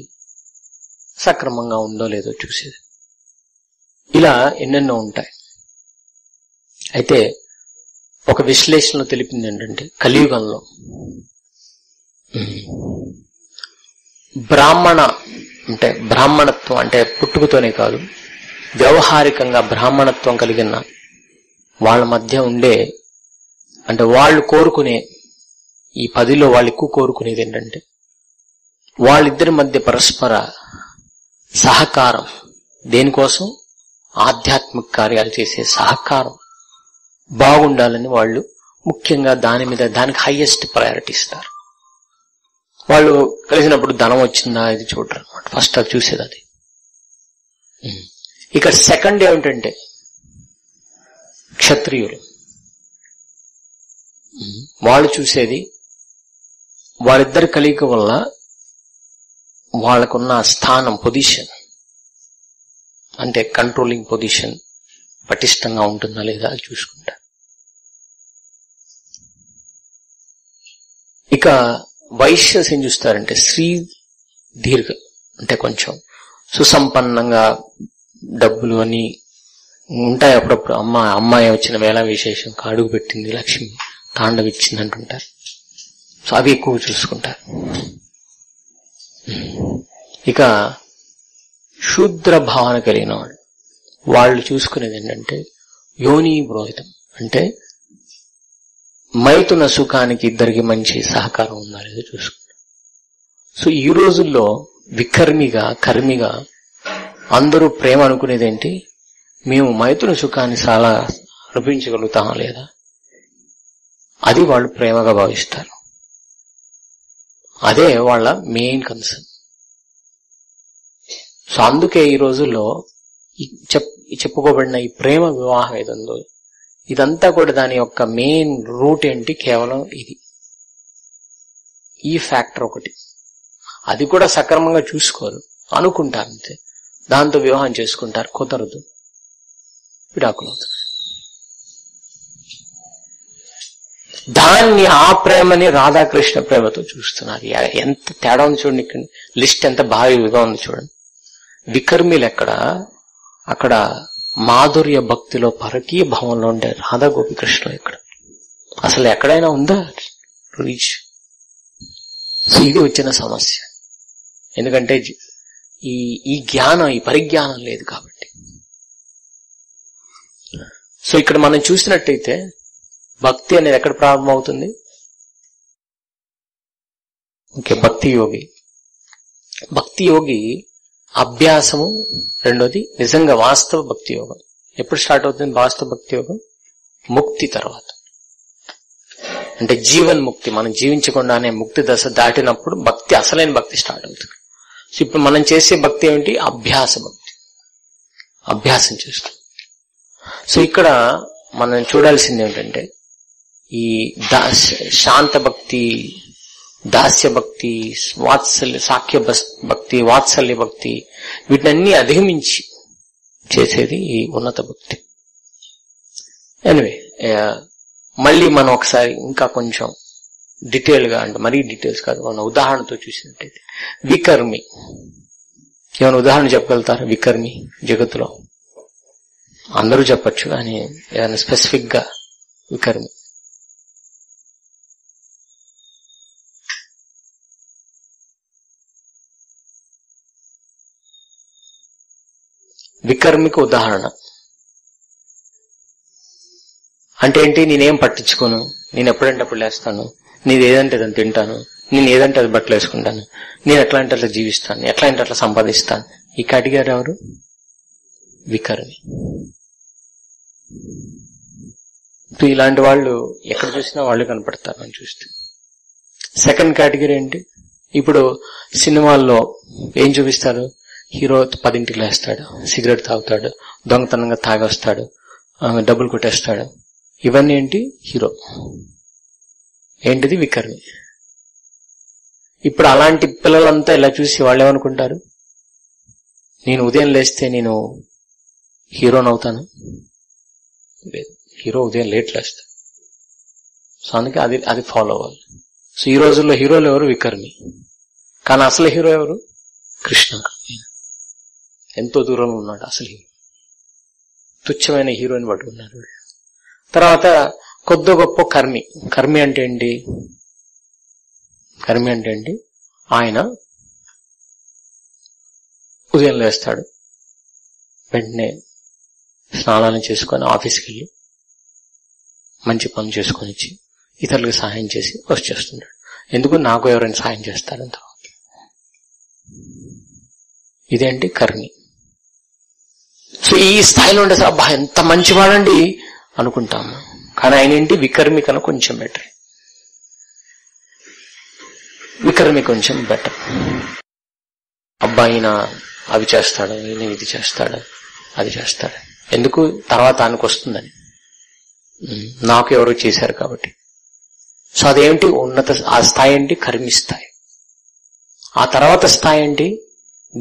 సక్రమంగా ఉందో లేదో చూసేది. ఇలా ఎన్నెన్నో ఉంటాయి. అయితే ఒక విశ్లేషణలో తెలిపింది ఏంటంటే, కలియుగంలో బ్రాహ్మణత్వం అంటే పుట్టుకతోనే కాదు, వ్యవహారికంగా బ్రాహ్మణత్వం కలిగిన వాళ్ళ మధ్య ఉండే అంటే వాళ్ళు కోరుకునే ఈ 10లో వాళ్ళు ఎక్కువ కోరుకునేది ఏంటంటే, వాళ్ళిద్దరి మధ్య పరస్పర సహకారం. దేనికోసం? ఆధ్యాత్మిక కార్యాలు చేసే సహకారం బాగుండాలని వాళ్ళు ముఖ్యంగా దానికి హైయెస్ట్ ప్రయారిటీ ఇస్తారు. వాళ్ళు కలిసినప్పుడు ధనం వచ్చిందా ఇది చూడరు అనమాట. ఫస్ట్ అది చూసేది అది. ఇక సెకండ్ ఏమిటంటే క్షత్రియులు. వాళ్ళు చూసేది వాళ్ళిద్దరి కలయిక వల్ల వాళ్ళకున్న స్థానం, పొజిషన్ అంటే కంట్రోలింగ్ పొజిషన్ పటిష్టంగా ఉంటుందా లేదా అది చూసుకుంటారు. ఇక వైశ్యస్ ఏం చూస్తారంటే శ్రీ దీర్ఘ అంటే కొంచెం సుసంపన్నంగా డబ్బులు అని ఉంటాయి. అప్పుడప్పుడు అమ్మాయి వచ్చిన వేళ విశేషం కాడుగు పెట్టింది, లక్ష్మి తాండవిచ్చింది అంటుంటారు. సో అవి ఎక్కువ చూసుకుంటారు. ఇక శూద్ర భావన కలిగిన వాళ్ళు చూసుకునేది ఏంటంటే యోని పురోహితం అంటే మైథున సుఖానికి ఇద్దరికి మంచి సహకారం ఉందా లేదో చూసుకుంటారు. సో ఈ రోజుల్లో కర్మిగా అందరూ ప్రేమ అనుకునేది ఏంటి? మేము మైథున సుఖాన్ని చాలా అనుభవించగలుగుతామా లేదా, అది వాళ్ళు ప్రేమగా భావిస్తారు. అదే వాళ్ళ మెయిన్ కన్సర్న్. సో అందుకే ఈ రోజుల్లో చెప్పుకోబడిన ఈ ప్రేమ వివాహం ఏదందో ఇదంతా కూడా దాని యొక్క మెయిన్ రూట్ ఏంటి? కేవలం ఇది, ఈ ఫ్యాక్టర్ ఒకటి. అది కూడా సక్రమంగా చూసుకోరు, అనుకుంటారు అంతే, దాంతో వివాహం చేసుకుంటారు, కుదరదు, విడాకులు అవుతున్నాయి. దాన్ని ఆ ప్రేమని రాధాకృష్ణ ప్రేమతో చూస్తున్నారు. ఎంత తేడా ఉంది చూడండి. ఇక్కడ లిస్ట్ ఎంత భారీగా ఉంది చూడండి. వికర్మిలు ఎక్కడ? అక్కడ మాధుర్య భక్తిలో పరకీయ భావంలో ఉండే రాధా గోపికృష్ణ ఎక్కడ? అసలు ఎక్కడైనా ఉందా రీచ్? సో ఇది వచ్చిన సమస్య. ఎందుకంటే ఈ జ్ఞానం, ఈ పరిజ్ఞానం లేదు కాబట్టి. సో ఇక్కడ మనం చూసినట్టయితే భక్తి అనేది ఎక్కడ ప్రారంభమవుతుంది? ఓకే, భక్తి యోగి అభ్యాసము. రెండోది నిజంగా వాస్తవ భక్తి యోగం. ఎప్పుడు స్టార్ట్ అవుతుంది వాస్తవ భక్తి యోగం? ముక్తి తర్వాత, అంటే జీవన్ ముక్తి. మనం జీవించకుండానే ముక్తి దశ దాటినప్పుడు భక్తి, అసలైన భక్తి స్టార్ట్ అవుతుంది. సో ఇప్పుడు మనం చేసే భక్తి ఏమిటి? అభ్యాస భక్తి, అభ్యాసం చేస్తాం. సో ఇక్కడ మనం చూడాల్సింది ఏమిటంటే ఈ శాంత భక్తి, దాస్య భక్తి, సాఖ్య భక్తి, వాత్సల్య భక్తి, వీటినన్నీ అధిగమించి చేసేది ఈ ఉన్నత భక్తి. ఎనివే, మళ్ళీ మనం ఒకసారి ఇంకా కొంచెం డీటెయిల్ గా, అంటే మరీ డీటెయిల్స్ కాదు, మన ఉదాహరణతో చూసినట్టయితే వికర్మి. ఏమైనా ఉదాహరణ చెప్పగలుగుతారు? వికర్మి జగత్తులో అందరూ చెప్పచ్చు, కానీ ఏదైనా స్పెసిఫిక్ గా వికర్మి. వికర్మికి ఉదాహరణ. అంటే ఏంటి? నేనేం పట్టించుకోను, నేను ఎప్పుడంటే అప్పుడు లేస్తాను, నేను ఏదంటే అది తింటాను, నేను ఏదంటే అది బట్టలు వేసుకుంటాను, నేను ఎట్లా అంటే అట్లా జీవిస్తాను, ఎట్లా అంటే అట్లా సంపాదిస్తాను. ఈ కేటగిరీ ఎవరు? వికర్మి. ఇలాంటి వాళ్ళు ఎక్కడ చూసినా వాళ్ళు కనపడతారు అని చూస్తే. సెకండ్ కేటగిరీ ఏంటి? ఇప్పుడు సినిమాల్లో ఏం చూపిస్తారు? హీరో 10ంటికి లేస్తాడు, సిగరెట్ తాగుతాడు, దొంగతనంగా తాగొస్తాడు, డబ్బులు కొట్టేస్తాడు. ఇవన్నీ ఏంటి? హీరో. ఏంటిది? వికర్మి. ఇప్పుడు అలాంటి పిల్లలంతా ఇలా చూసి వాళ్ళు ఏమనుకుంటారు? నేను ఉదయం లేస్తే నేను హీరోనవుతాను? లేదు, హీరో ఉదయం లేట్ లేస్తాడు. సో అందుకే అది ఫాలో అవ్వాలి. సో ఈ రోజుల్లో హీరోలు ఎవరు? వికర్మి. కానీ అసలు హీరో ఎవరు? కృష్ణ. ఎంతో దూరంలో ఉన్నాడు అసలు హీరో. తుచ్చమైన హీరోని పట్టుకున్నారు. తర్వాత కొద్ది గొప్ప కర్మి. కర్మి అంటే ఏంటి? కర్మి అంటే ఏంటి? ఆయన ఉదయం లేస్తాడు, వెంటనే స్నానాలను చేసుకొని ఆఫీస్కి వెళ్ళి మంచి పనులు చేసుకొని ఇచ్చి ఇతరులకు సహాయం చేసి వచ్చేస్తున్నాడు. ఎందుకు? నాకు ఎవరైనా సహాయం చేస్తారని. తర్వాత ఇదేంటి? కర్మి. సో ఈ స్థాయిలో ఉండే అబ్బా ఎంత మంచివాడండి అనుకుంటాము. కానీ ఆయన ఏంటి? వికర్మి కన్నా కొంచెం బెటర్. వికర్మి కొంచెం బెటర్. అబ్బాయిన అవి చేస్తాడు, ఈయన ఇది చేస్తాడు, అది చేస్తాడు. ఎందుకు? తర్వాత ఆయనకు వస్తుందని, నాకు ఎవరో చేశారు కాబట్టి. సో అదేంటి? ఉన్నత ఆ స్థాయి ఏంటి? కర్మి స్థాయి. ఆ తర్వాత స్థాయి ఏంటి?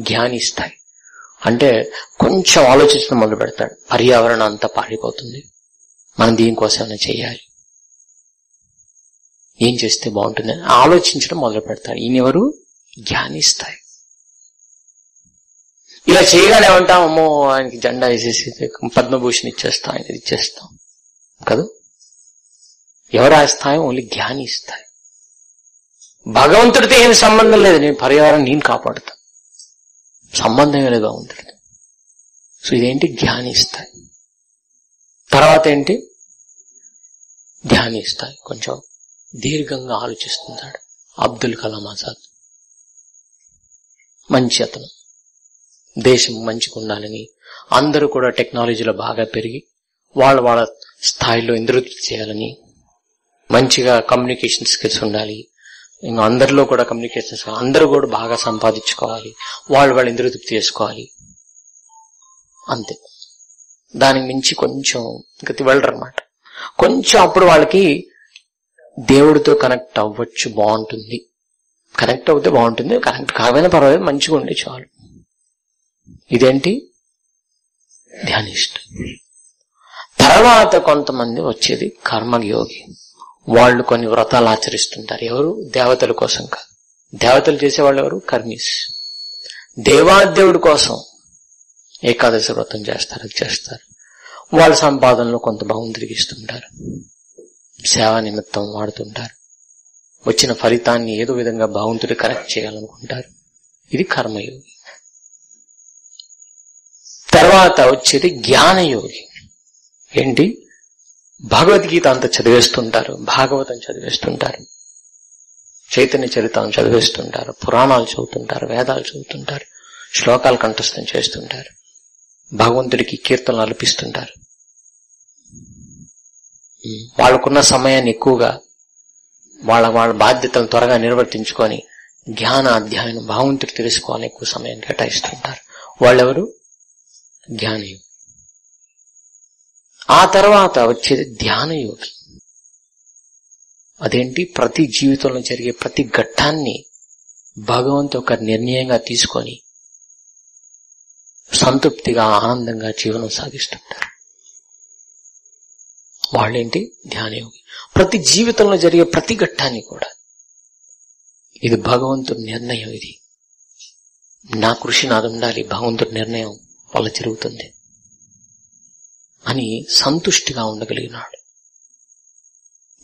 జ్ఞాని స్థాయి. అంటే కొంచెం ఆలోచించడం మొదలు పెడతాడు. పర్యావరణం అంతా పారిపోతుంది, మనం దీనికోసం ఏమైనా చేయాలి, ఏం చేస్తే బాగుంటుంది అని ఆలోచించడం మొదలు పెడతాడు. ఈయనెవరు? జ్ఞాని స్థాయి. ఇలా చేయగానే ఏమంటాం? అమ్మో ఆయనకి జెండా వేసేసి పద్మభూషణ్ ఇచ్చేస్తాం, ఆయన ఇచ్చేస్తాం కదా. ఎవరు ఆ స్థాయి? ఓన్లీ జ్ఞాని స్థాయి. భగవంతుడితో ఏమి సంబంధం లేదు, నేను పర్యావరణం నేను కాపాడుతా, సంబంధమే లేదు భగవంతుడితో. సో ఇదేంటి? జ్ఞాని స్థాయి. తర్వాత ఏంటి? ధ్యాని స్థాయి. కొంచెం దీర్ఘంగా ఆలోచిస్తున్నాడు. అబ్దుల్ కలాం ఆజాద్ మంచి అతను, దేశం మంచిగా ఉండాలని, అందరూ కూడా టెక్నాలజీలో బాగా పెరిగి వాళ్ళ స్థాయిలో ఇంద్రవృత్తి చేయాలని, మంచిగా కమ్యూనికేషన్ స్కిల్స్ ఉండాలి, ఇంకా అందరిలో కూడా కమ్యూనికేషన్, అందరూ కూడా బాగా సంపాదించుకోవాలి, వాళ్ళు ఇంద్రవృత్తి చేసుకోవాలి, అంతే. దానికి మించి కొంచెం ఇంకా వెళ్ళరు అనమాట. కొంచెం అప్పుడు వాళ్ళకి దేవుడితో కనెక్ట్ అవ్వచ్చు, బాగుంటుంది, కనెక్ట్ అవుతే బాగుంటుంది, కనెక్ట్ కాకపోయినా పర్వాలేదు, మంచిగా ఉండే చాలు. ఇదేంటి? ధ్యానిష్ట. తర్వాత కొంతమంది వచ్చేది కర్మయోగి. వాళ్ళు కొన్ని వ్రతాలు ఆచరిస్తుంటారు. ఎవరు? దేవతల కోసం కాదు. దేవతలు చేసేవాళ్ళు ఎవరు? కర్మీస్. దేవాదేవుడి కోసం ఏకాదశి వ్రతం చేస్తారు, అది చేస్తారు. వాళ్ళ సంపాదనలో కొంత భగవంతుడికి ఇస్తుంటారు, సేవా నిమిత్తం వాడుతుంటారు. వచ్చిన ఫలితాన్ని ఏదో విధంగా భగవంతుడి కరెక్ట్ చేయాలనుకుంటారు. ఇది కర్మయోగి. తర్వాత వచ్చేది జ్ఞానయోగి. ఏంటి? భగవద్గీత అంతా చదివేస్తుంటారు, భాగవతం చదివేస్తుంటారు, చైతన్య చరిత్రను చదివేస్తుంటారు, పురాణాలు చదువుతుంటారు, వేదాలు చదువుతుంటారు, శ్లోకాలు కంఠస్థం చేస్తుంటారు, భగవంతుడికి కీర్తనలు అర్పిస్తుంటారు. వాళ్ళకున్న సమయాన్ని ఎక్కువగా వాళ్ళ బాధ్యతలను త్వరగా నిర్వర్తించుకొని జ్ఞాన అధ్యయనం, భగవంతుడు తెలుసుకోవాలని ఎక్కువ సమయం కేటాయిస్తుంటారు. వాళ్ళెవరు? జ్ఞానయోగి. ఆ తర్వాత వచ్చేది ధ్యానయోగి. అదేంటి? ప్రతి జీవితంలో జరిగే ప్రతి ఘట్టాన్ని భగవంతుడు ఒక నిర్ణయంగా తీసుకొని సంతృప్తిగా ఆనందంగా జీవనం సాగిస్తుంటారు. వాళ్ళేంటి? ధ్యానయోగి. ప్రతి జీవితంలో జరిగే ప్రతి ఘట్టాన్ని కూడా ఇది భగవంతుడి నిర్ణయం, ఇది నా కృషి నాది ఉండాలి, భగవంతుడి నిర్ణయం వల్ల జరుగుతుంది అని సంతుష్టిగా ఉండగలిగినాడు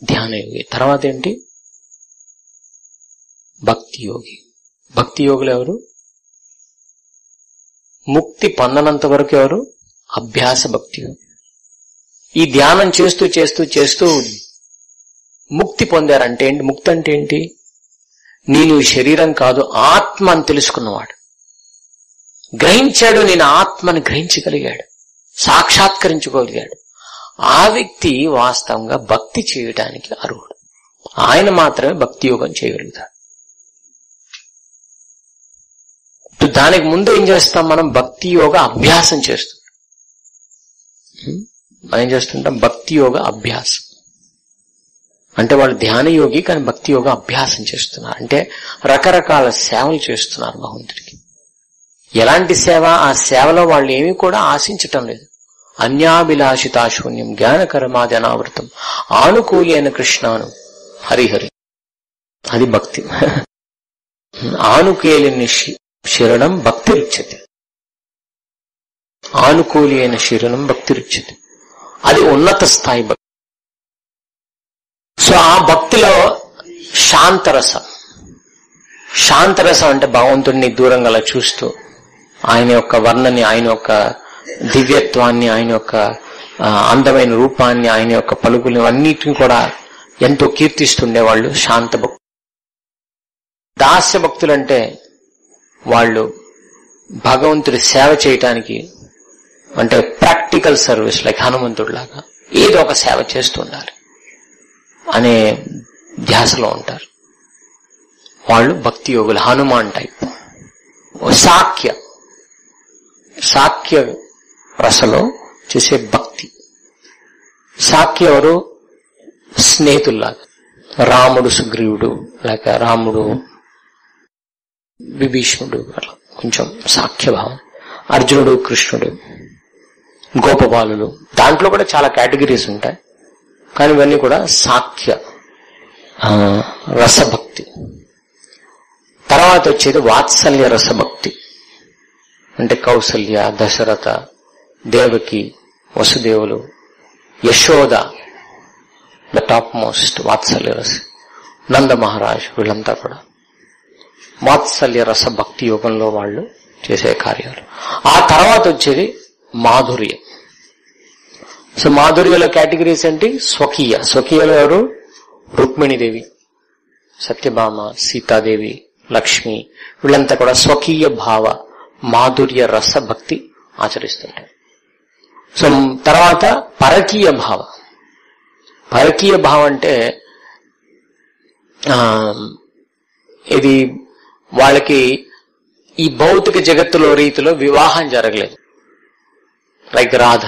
ధ్యానయోగి. తర్వాత ఏంటి? భక్తి యోగి. భక్తి యోగులు ఎవరు? ముక్తి పొందనంత వరకు ఎవరు? అభ్యాస భక్తి. ఈ ధ్యానం చేస్తూ చేస్తూ చేస్తూ ముక్తి పొందారంటే ఏంటి? ముక్తి అంటే ఏంటి? నేను శరీరం కాదు, ఆత్మ అని తెలుసుకున్నవాడు, గ్రహించాడు, నేను ఆత్మని గ్రహించగలిగాడు, సాక్షాత్కరించుకోగలిగాడు. ఆ వ్యక్తి వాస్తవంగా భక్తి చేయడానికి అర్హుడు. ఆయన మాత్రమే భక్తి యోగం చేయగలుగుతాడు. దానికి ముందు ఏం చేస్తాం మనం? భక్తి యోగ అభ్యాసం చేస్తాం. మనం ఏం చేస్తుంటాం? భక్తి యోగ అభ్యాసం అంటే వాళ్ళు ధ్యాన యోగి కానీ భక్తి యోగ అభ్యాసం చేస్తున్నారు. అంటే రకరకాల సేవలు చేస్తున్నారు భగవంతుడికి. ఎలాంటి సేవ? ఆ సేవలో వాళ్ళు ఏమీ కూడా ఆశించటం లేదు. అన్యాభిలాషితా శూన్యం జ్ఞానకరమాది అనావృతం ఆనుకూల్యైన కృష్ణాను హరిహరి. అది భక్తి. ఆనుకూల్యని శరణం భక్తి రుచ్యతే. ఆనుకూల్యైన శరణం భక్తి రుచ్యతే. అది ఉన్నత స్థాయి భక్తి. సో ఆ భక్తిలో శాంతరసం. శాంతరసం అంటే భగవంతుడిని దూరంగా అలా చూస్తూ ఆయన యొక్క వర్ణని, ఆయన యొక్క దివ్యత్వాన్ని, ఆయన యొక్క అందమైన రూపాన్ని, ఆయన యొక్క పలుకులు అన్నిటిని కూడా ఎంతో కీర్తిస్తుండేవాళ్ళు శాంత భక్తులు. దాస్య భక్తులంటే వాళ్ళు భగవంతుడి సేవ చేయటానికి, అంటే ప్రాక్టికల్ సర్వీస్, లైక్ హనుమంతుడిలాగా ఏదో ఒక సేవ చేస్తూ ఉండాలి అనే ధ్యాసలో ఉంటారు. వాళ్ళు భక్తి యోగులు, హనుమాన్ టైప్. సాఖ్య రసలో చేసే భక్తి. సాఖ్య ఎవరు? స్నేహితుల్లాగా. రాముడు సుగ్రీవుడు, లేక రాముడు విభీషణుడు, అట్లా కొంచెం సాఖ్యభావం. అర్జునుడు కృష్ణుడు, గోపబాలులు, దాంట్లో కూడా చాలా కేటగిరీస్ ఉంటాయి. కానీ ఇవన్నీ కూడా సాఖ్య రసభక్తి. తర్వాత వచ్చేది వాత్సల్య రసభక్తి. అంటే కౌసల్య, దశరథ, దేవకి, వసుదేవులు, యశోద, ద టాప్ మోస్ట్ వాత్సల్య రస, నంద మహారాజ్, వీళ్ళంతా కూడా వాత్సల్య రస భక్తి యోగంలో వాళ్ళు చేసే కార్యాలు. ఆ తర్వాత వచ్చేది మాధుర్యం. సో మాధుర్యలో కేటగిరీస్ ఏంటి? స్వకీయలో ఎవరు? రుక్మిణీదేవి, సత్యభామ, సీతాదేవి, లక్ష్మి, వీళ్ళంతా కూడా స్వకీయ భావ మాధుర్య రస భక్తి ఆచరిస్తుంటారు. సో తర్వాత పరకీయ భావ. పరకీయ భావం అంటే ఇది వాళ్ళకి ఈ భౌతిక జగత్తులో రీతిలో వివాహం జరగలేదు. లైక్ రాధ,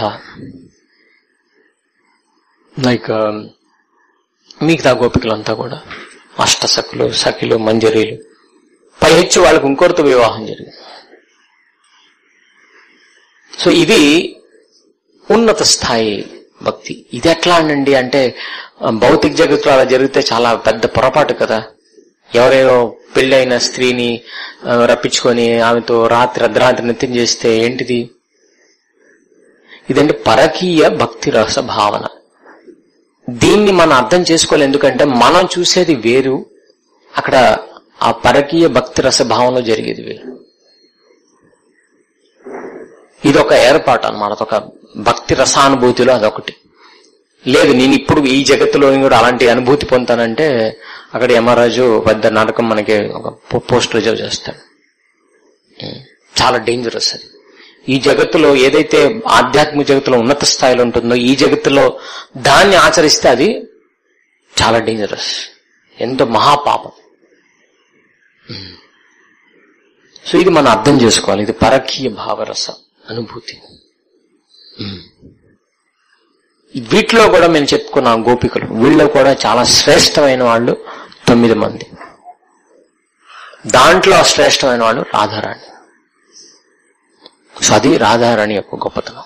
లైక్ మిగతా గోపికలంతా కూడా అష్టసఖులు, సఖిలు, మంజరీలు, పైహెచ్చు వాళ్ళకు ఇంకొకరితో వివాహం జరిగింది. సో ఇది ఉన్నత స్థాయి భక్తి. ఇది ఎట్లా అనండి అంటే భౌతిక జగత్తులో అలా జరిగితే చాలా పెద్ద పొరపాటు కదా. ఎవరైనా పెళ్ళైన స్త్రీని రప్పించుకొని ఆమెతో అర్ధరాత్రి నిత్యం చేస్తే ఏంటిది? ఇదంటే పరకీయ భక్తి రస భావన. దీన్ని మనం అర్థం చేసుకోవాలి. ఎందుకంటే మనం చూసేది వేరు, అక్కడ ఆ పరకీయ భక్తి రస భావంలో జరిగేది వేరు. ఇదొక ఏర్పాటు అన్నమాట, ఒక భక్తి రసానుభూతిలో అదొకటి. లేదు నేను ఇప్పుడు ఈ జగత్తులో కూడా అలాంటి అనుభూతి పొందుతానంటే అక్కడ యమరాజు పెద్ద నాటకం మనకి ఒక పోస్ట్ రిజర్వ్ చేస్తాడు. చాలా డేంజరస్ అది. ఈ జగత్తులో ఏదైతే ఆధ్యాత్మిక జగత్తులో ఉన్నత స్థాయిలో ఉంటుందో ఈ జగత్తులో దాన్ని ఆచరిస్తే అది చాలా డేంజరస్, ఎంతో మహాపాపం. సో ఇది మనం అర్థం చేసుకోవాలి. ఇది పరకీయ భావరస అనుభూతి. వీటిలో కూడా మేము చెప్పుకున్నాం గోపికలు, వీళ్ళు కూడా చాలా శ్రేష్టమైన వాళ్ళు 9 మంది. దాంట్లో శ్రేష్టమైన వాళ్ళు రాధారాణి. సో అది రాధారాణి యొక్క గొప్పతనం.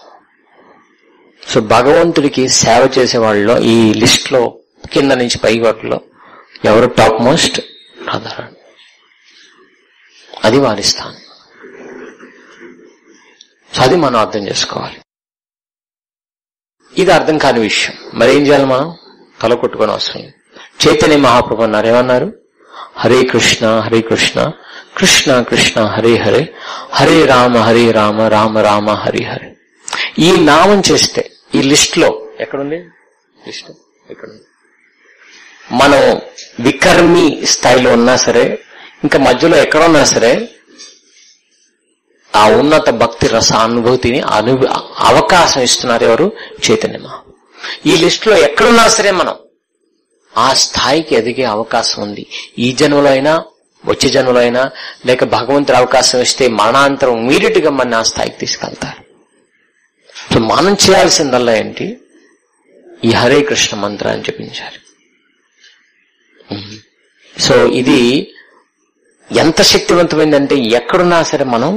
సో భగవంతుడికి సేవ చేసే వాళ్ళలో ఈ లిస్ట్ లో కింద నుంచి పై వాటిలో ఎవరు టాప్ మోస్ట్? రాధారాణి. అది వారి స్థానం. సో అది మనం అర్థం చేసుకోవాలి. ఇది అర్థం కాని విషయం. మరేం చేయాలి? మనం తల కొట్టుకొని అవసరం లేదు. చైతన్య మహాప్రభు అన్నారు, ఏమన్నారు? హరే కృష్ణ హరే కృష్ణ కృష్ణ కృష్ణ హరే హరే, హరే రామ రామ రామ హరే హరే. ఈ నామం చేస్తే ఈ లిస్ట్ లో ఎక్కడుంది? లిస్ట్ ఎక్కడుంది? మనం వికర్మి స్థాయిలో ఉన్నా సరే, ఇంకా మధ్యలో ఎక్కడున్నా సరే, ఆ ఉన్నత భక్తి రస అనుభూతిని అవకాశం ఇస్తున్నారు ఎవరు? చైతన్యమా. ఈ లిస్ట్ లో ఎక్కడున్నా సరే మనం ఆ స్థాయికి ఎదిగే అవకాశం ఉంది. ఈ జన్మలో అయినా, వచ్చే జన్మలో అయినా, లేక భగవంతుడు అవకాశం ఇస్తే మరణాంతరం ఇమీడియట్ గా మన ఆ స్థాయికి తీసుకెళ్తారు. సో మనం చేయాల్సిందల్లా ఏంటి? ఈ హరే కృష్ణ మంత్రాన్ని జపించాలి. సో ఇది ఎంత శక్తివంతమైందంటే ఎక్కడున్నా సరే మనం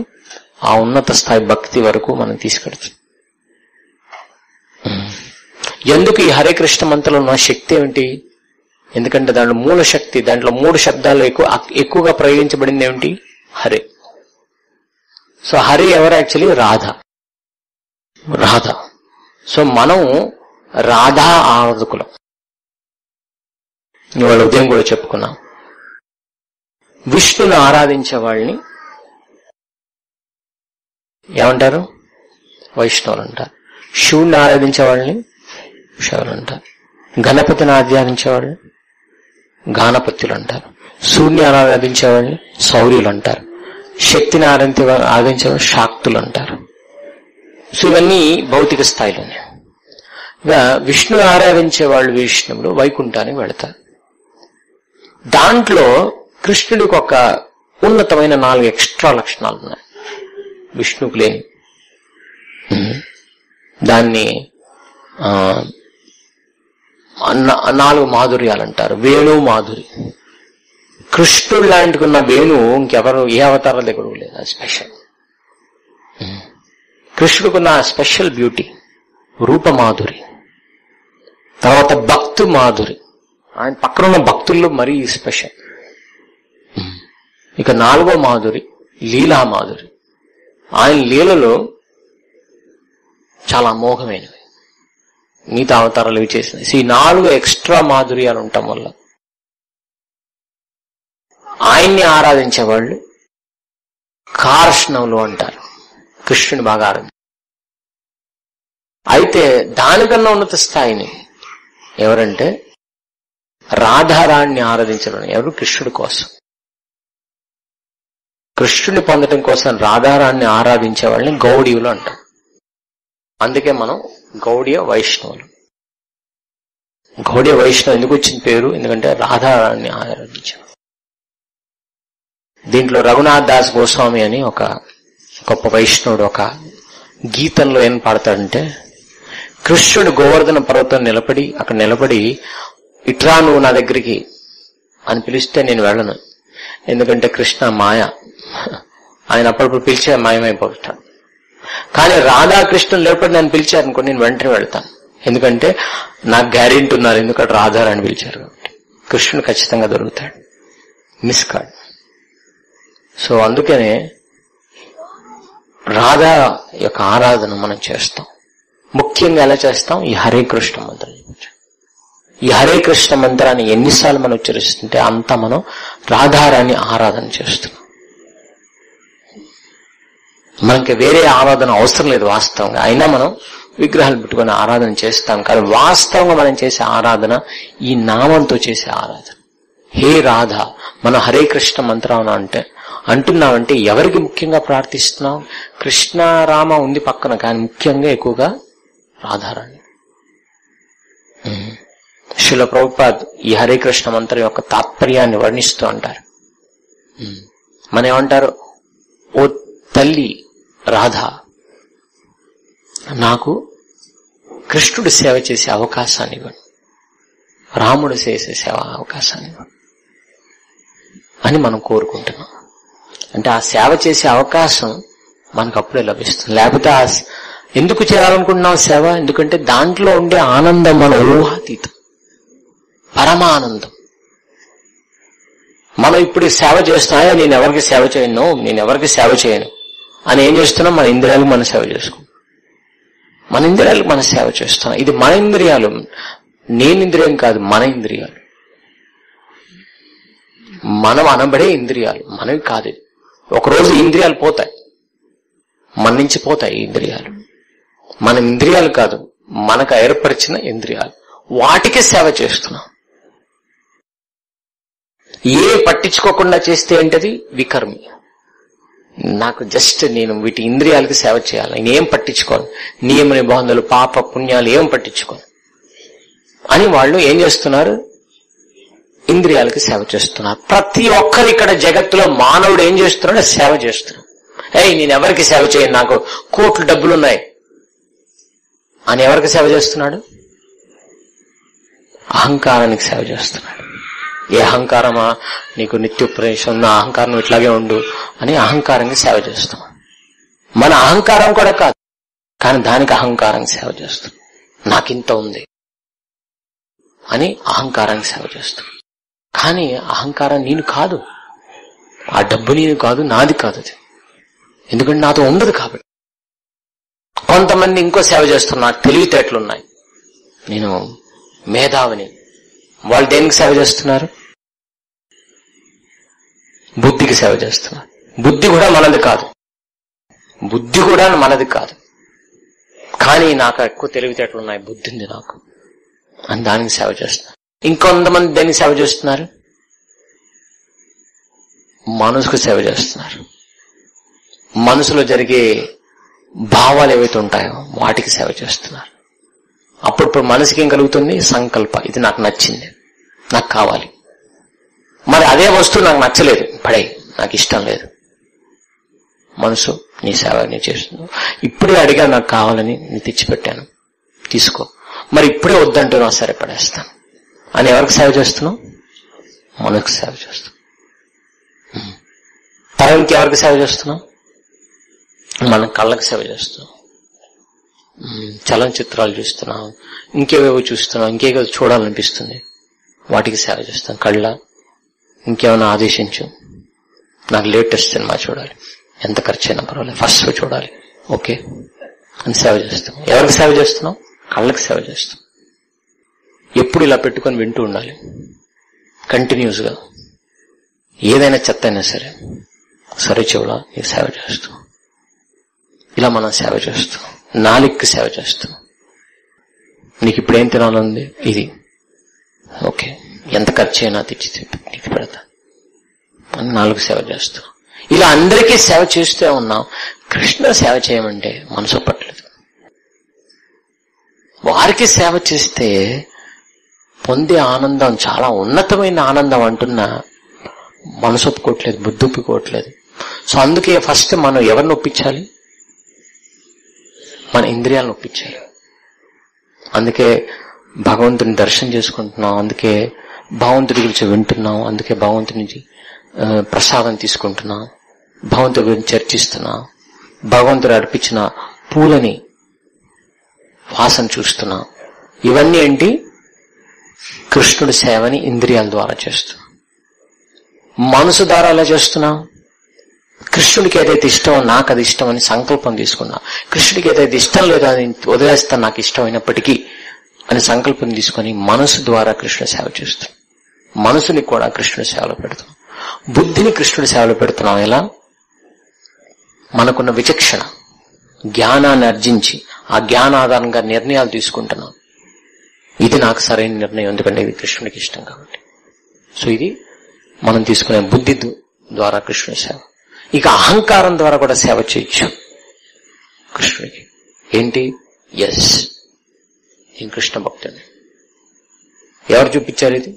ఆ ఉన్నత స్థాయి భక్తి వరకు మనం తీసుకెళ్తాం. ఎందుకు ఈ హరే కృష్ణ మంత్రంలో ఉన్న శక్తి ఏమిటి? ఎందుకంటే దాంట్లో మూల శక్తి, దాంట్లో 3 శబ్దాలు ఎక్కువగా ప్రయోగించబడింది ఏమిటి? హరే. సో హరే ఎవరు? యాక్చువల్లీ రాధ. సో మనం రాధా ఆరాధకులం. ఇవాళ ఉదయం కూడా చెప్పుకున్నాం. విష్ణుని ఆరాధించే వాళ్ళని ఏమంటారు? వైష్ణవులు అంటారు. శివుణ్ణి ఆరాధించే వాళ్ళని శివులు అంటారు. గణపతిని ఆరాధించే వాళ్ళని గానపత్యులు అంటారు. సూర్యుని ఆరాధించే వాళ్ళని శౌర్యులు అంటారు. శక్తిని ఆరాధించే వాళ్ళు శాక్తులు అంటారు. సో ఇవన్నీ భౌతిక స్థాయిలోనే. విష్ణు ఆరాధించే వాళ్ళు విష్ణువులు వైకుంఠానికి వెళతారు. దాంట్లో కృష్ణుడికి ఒక ఉన్నతమైన 4 ఎక్స్ట్రా లక్షణాలు ఉన్నాయి విష్ణువుకు లేని. దాన్ని 4 మాధుర్యాలు అంటారు. వేణు మాధురి. కృష్ణుడు లాంటికున్న వేణు ఇంకెవరు ఏ అవతారాల దగ్గర లేదు. అది స్పెషల్. కృష్ణుడికున్న స్పెషల్ బ్యూటీ రూపమాధురి. తర్వాత భక్తు మాధురి, ఆయన పక్కనున్న భక్తుల్లో మరీ స్పెషల్. ఇక 4వ మాధురి లీలా మాధురి. ఆయన లీలలో చాలా అమోఘమైనవి, మిగతా అవతారాలు ఇవి చేసినాయి. ఈ 4 ఎక్స్ట్రా మాధుర్యాలు ఉండటం వల్ల ఆయన్ని ఆరాధించే వాళ్ళు కార్ష్ణవులు అంటారు. కృష్ణుని బాగా ఆరాధన. అయితే దానికన్నా ఉన్నత స్థాయిని ఎవరంటే రాధారాణ్ణి ఆరాధించడం. ఎవరు? కృష్ణుడి కోసం, కృష్ణుని పొందడం కోసం రాధారాణ్ణి ఆరాధించే వాళ్ళని గౌడీయులు అంటారు. అందుకే మనం గౌడీయ వైష్ణవులు. గౌడీయ వైష్ణవు ఎందుకు వచ్చిన పేరు? ఎందుకంటే రాధారాణ్ణి ఆరాధించారు. దీంట్లో రఘునాథ్ దాస్ గోస్వామి అని ఒక గొప్ప వైష్ణవుడు ఒక గీతంలో ఏం పాడతాడంటే, కృష్ణుడు గోవర్ధన పర్వతం అక్కడ నిలబడి ఇట్రా నువ్వు నా దగ్గరికి అని పిలిస్తే నేను వెళ్ళను, ఎందుకంటే కృష్ణ మాయ, ఆయన అప్పుడప్పుడు పిలిచే మాయమైపోతాడు. కానీ రాధాకృష్ణులు లేకపోతే నన్ను పిలిచారనుకో నేను వెంటనే వెళ్తాను, ఎందుకంటే నాకు గ్యారెంటీ ఉన్నారు, ఎందుకంటే రాధారాణి పిలిచారు కాబట్టి. కృష్ణుడు ఖచ్చితంగా దొరుకుతాడు, మిస్ కాడు. సో అందుకనే రాధా యొక్క ఆరాధన మనం చేస్తాం. ముఖ్యంగా ఎలా చేస్తాం? ఈ హరే కృష్ణ మంత్రం. ఈ హరే కృష్ణ మంత్రాన్ని ఎన్నిసార్లు మనం ఉచ్చరిస్తుంటే అంత మనం రాధారాణి ఆరాధన చేస్తున్నాం. మనకి వేరే ఆరాధన అవసరం లేదు వాస్తవంగా. అయినా మనం విగ్రహాలు పెట్టుకుని ఆరాధన చేస్తాం, కానీ వాస్తవంగా మనం చేసే ఆరాధన ఈ నామంతో చేసే ఆరాధన. హే రాధ, మనం హరే కృష్ణ మంత్రం అంటున్నామంటే ఎవరికి ముఖ్యంగా ప్రార్థిస్తున్నాం? కృష్ణ రామ ఉంది పక్కన, కానీ ముఖ్యంగా ఎక్కువగా రాధారాణి. శ్రీల ప్రభుపాద్ ఈ హరే కృష్ణ మంత్రం యొక్క తాత్పర్యాన్ని వర్ణిస్తూ అంటారు. మన ఏమంటారు? ఓ తల్లి రాధ, నాకు కృష్ణుడు సేవ చేసే అవకాశాన్ని ఇవ్వండి, రాముడు చేసే సేవ అవకాశాన్ని ఇవ్వండి అని మనం కోరుకుంటున్నాం. అంటే ఆ సేవ చేసే అవకాశం మనకు అప్పుడే లభిస్తుంది. లేకపోతే ఎందుకు చేయాలనుకుంటున్నాం సేవ? ఎందుకంటే దాంట్లో ఉండే ఆనందం మన ఊహాతీతం, పరమానందం. మనం ఇప్పుడు సేవ చేస్తున్నాయా, నేను ఎవరికి సేవ చేయను అని ఏం చేస్తున్నాం? మన ఇంద్రియాలకు మనం సేవ చేసుకుంటాం, మన ఇంద్రియాలకు మనం సేవ చేస్తున్నాం. ఇది మన ఇంద్రియాలు, నేనింద్రియం కాదు, మన ఇంద్రియాలు, మనం అనబడే ఇంద్రియాలు, మనవి కాదు. ఒకరోజు ఇంద్రియాలు పోతాయి, మన నుంచి పోతాయి ఇంద్రియాలు. మన ఇంద్రియాలు కాదు, మనకు ఏర్పరిచిన ఇంద్రియాలు, వాటికి సేవ చేస్తున్నాం. ఏ పట్టించుకోకుండా చేస్తే ఏంటది వికర్మి. నాకు జస్ట్ నేను వీటి ఇంద్రియాలకి సేవ చేయాలి, నేనేం పట్టించుకోను, నియమ నిబంధనలు పాప పుణ్యాలు ఏం పట్టించుకోను అని వాళ్ళు ఏం చేస్తున్నారు? ఇంద్రియాలకి సేవ చేస్తున్నారు. ప్రతి ఒక్కరు ఇక్కడ జగత్తులో మానవుడు ఏం చేస్తున్నాడు? సేవ చేస్తున్నాడు. నేను ఎవరికి సేవ చేయను, నాకు కోట్లు డబ్బులున్నాయి అని ఎవరికి సేవ చేస్తున్నాడు? అహంకారానికి సేవ చేస్తున్నాడు. ఏ అహంకారమా? నీకు నిత్యోపదేశం, నా అహంకారం ఇట్లాగే ఉండు అని అహంకారానికి సేవ చేస్తాం. మన అహంకారం కూడా కాదు, కానీ దానికి అహంకారానికి సేవ చేస్తాం. నాకింత ఉంది అని అహంకారానికి సేవ చేస్తాం. కానీ అహంకారం నేను కాదు, ఆ డబ్బు నేను కాదు, నాది కాదు అది, ఎందుకంటే నాతో ఉండదు కాబట్టి. కొంతమంది ఇంకో సేవ చేస్తున్నారు, తెలివితేటలున్నాయి, నేను మేధావిని. వాళ్ళు దేనికి సేవ చేస్తున్నారు? బుద్ధికి సేవ చేస్తున్నారు. బుద్ధి కూడా మనది కాదు, బుద్ధి కూడా మనది కాదు, కానీ నాకు ఎక్కువ తెలివితేటలు ఉన్నాయి, బుద్ధి ఉంది నాకు అని దానికి సేవ చేస్తున్నారు. ఇంకొంతమంది దేనికి సేవ చేస్తున్నారు? మనసుకు సేవ చేస్తున్నారు. మనసులో జరిగే భావాలు ఏవైతే ఉంటాయో వాటికి సేవ చేస్తున్నారు. అప్పుడు మనసుకి ఏం కలుగుతుంది? సంకల్ప, ఇది నాకు నచ్చింది, నాకు కావాలి. మరి అదే వస్తువు నాకు నచ్చలేదు, పడేయి, నాకు ఇష్టం లేదు. మనసు నీ సేవ నీ చేస్తున్నావు. ఇప్పుడే అడిగా, నాకు కావాలని నీ తెచ్చిపెట్టాను, తీసుకో. మరి ఇప్పుడే వద్దంటున్నావు, సరే పడేస్తాను అని ఎవరికి సేవ చేస్తున్నావు? మనసుకు సేవ చేస్తున్నావు. తర్వాత ఎవరికి సేవ చేస్తున్నావు? మన కళ్ళకి సేవ చేస్తున్నాం, చలనచిత్రాలు చూస్తున్నాం, ఇంకేవేవో చూస్తున్నాం, ఇంకేవో చూడాలనిపిస్తుంది, వాటికి సేవ చేస్తాం. కళ్ళ ఇంకేమైనా ఆదేశించు, నాకు లేటెస్ట్ సినిమా చూడాలి, ఎంత ఖర్చు అయినా పర్వాలేదు, ఫస్ట్ షో చూడాలి, ఓకే అని సేవ చేస్తాం. ఎవరికి సేవ చేస్తున్నాం? కళ్ళకి సేవ చేస్తాం. ఎప్పుడు ఇలా పెట్టుకొని వింటూ ఉండాలి కంటిన్యూస్ గా, ఏదైనా చెత్త అయినా సరే, సరే చెవులా నీకు సేవ చేస్తాం. ఇలా మనం సేవ చేస్తాం. నాలుగుకి సేవ చేస్తాం. నీకు ఇప్పుడు ఏం తినాలంది? ఇది, ఓకే, ఎంత ఖర్చు అయినా తెచ్చి నీకు పెడతా అని నాలుగు సేవ చేస్తాం. ఇలా అందరికీ సేవ చేస్తూ ఉన్నాం. కృష్ణ సేవ చేయమంటే మనసు పట్టలేదు. వారికి సేవ చేస్తే పొందే ఆనందం చాలా ఉన్నతమైన ఆనందం అంటున్నా మనసు ఒప్పుకోవట్లేదు, బుద్ధి ఒప్పుకోవట్లేదు. సో అందుకే ఫస్ట్ మనం ఎవరిని ఒప్పించాలి? మన ఇంద్రియాలను ఒప్పించాలి. అందుకే భగవంతుని దర్శనం చేసుకుంటున్నాం, అందుకే భగవంతుడి గురించి వింటున్నాం, అందుకే భగవంతుడి నుంచి ప్రసాదం తీసుకుంటున్నాం, భగవంతుడి గురించి చర్చిస్తున్నాం, భగవంతుడు అర్పించిన పూలని వాసన చూస్తున్నాం. ఇవన్నీ ఏంటి? కృష్ణుడి సేవని ఇంద్రియాల ద్వారా చేస్తున్నాం. మనసు ద్వారా ఎలా చేస్తున్నాం? కృష్ణుడికి ఏదైతే ఇష్టమో నాకు అది ఇష్టం అని సంకల్పం తీసుకున్నా, కృష్ణుడికి ఏదైతే ఇష్టం లేదో అది వదిలేస్తాను నాకు ఇష్టమైనప్పటికీ అని సంకల్పం తీసుకొని మనసు ద్వారా కృష్ణుడి సేవ చేస్తున్నాం. మనసుని కూడా కృష్ణుడి సేవలో పెడుతున్నాం, బుద్ధిని కృష్ణుడి సేవలో పెడుతున్నాం. ఎలా? మనకున్న విచక్షణ, జ్ఞానాన్ని ఆర్జించి ఆ జ్ఞానాధారంగా నిర్ణయాలు తీసుకుంటున్నాం. ఇది నాకు సరైన నిర్ణయం, ఎందుకంటే ఇది కృష్ణుడికి ఇష్టం కాబట్టి. సో ఇది మనం తీసుకునే బుద్ధి ద్వారా కృష్ణుడి సేవ. ఇక అహంకారం ద్వారా కూడా సేవ చేయొచ్చు కృష్ణుడికి. ఏంటి? ఎస్, నేను కృష్ణ భక్తుడిని. ఎవరు చూపించారు ఇది?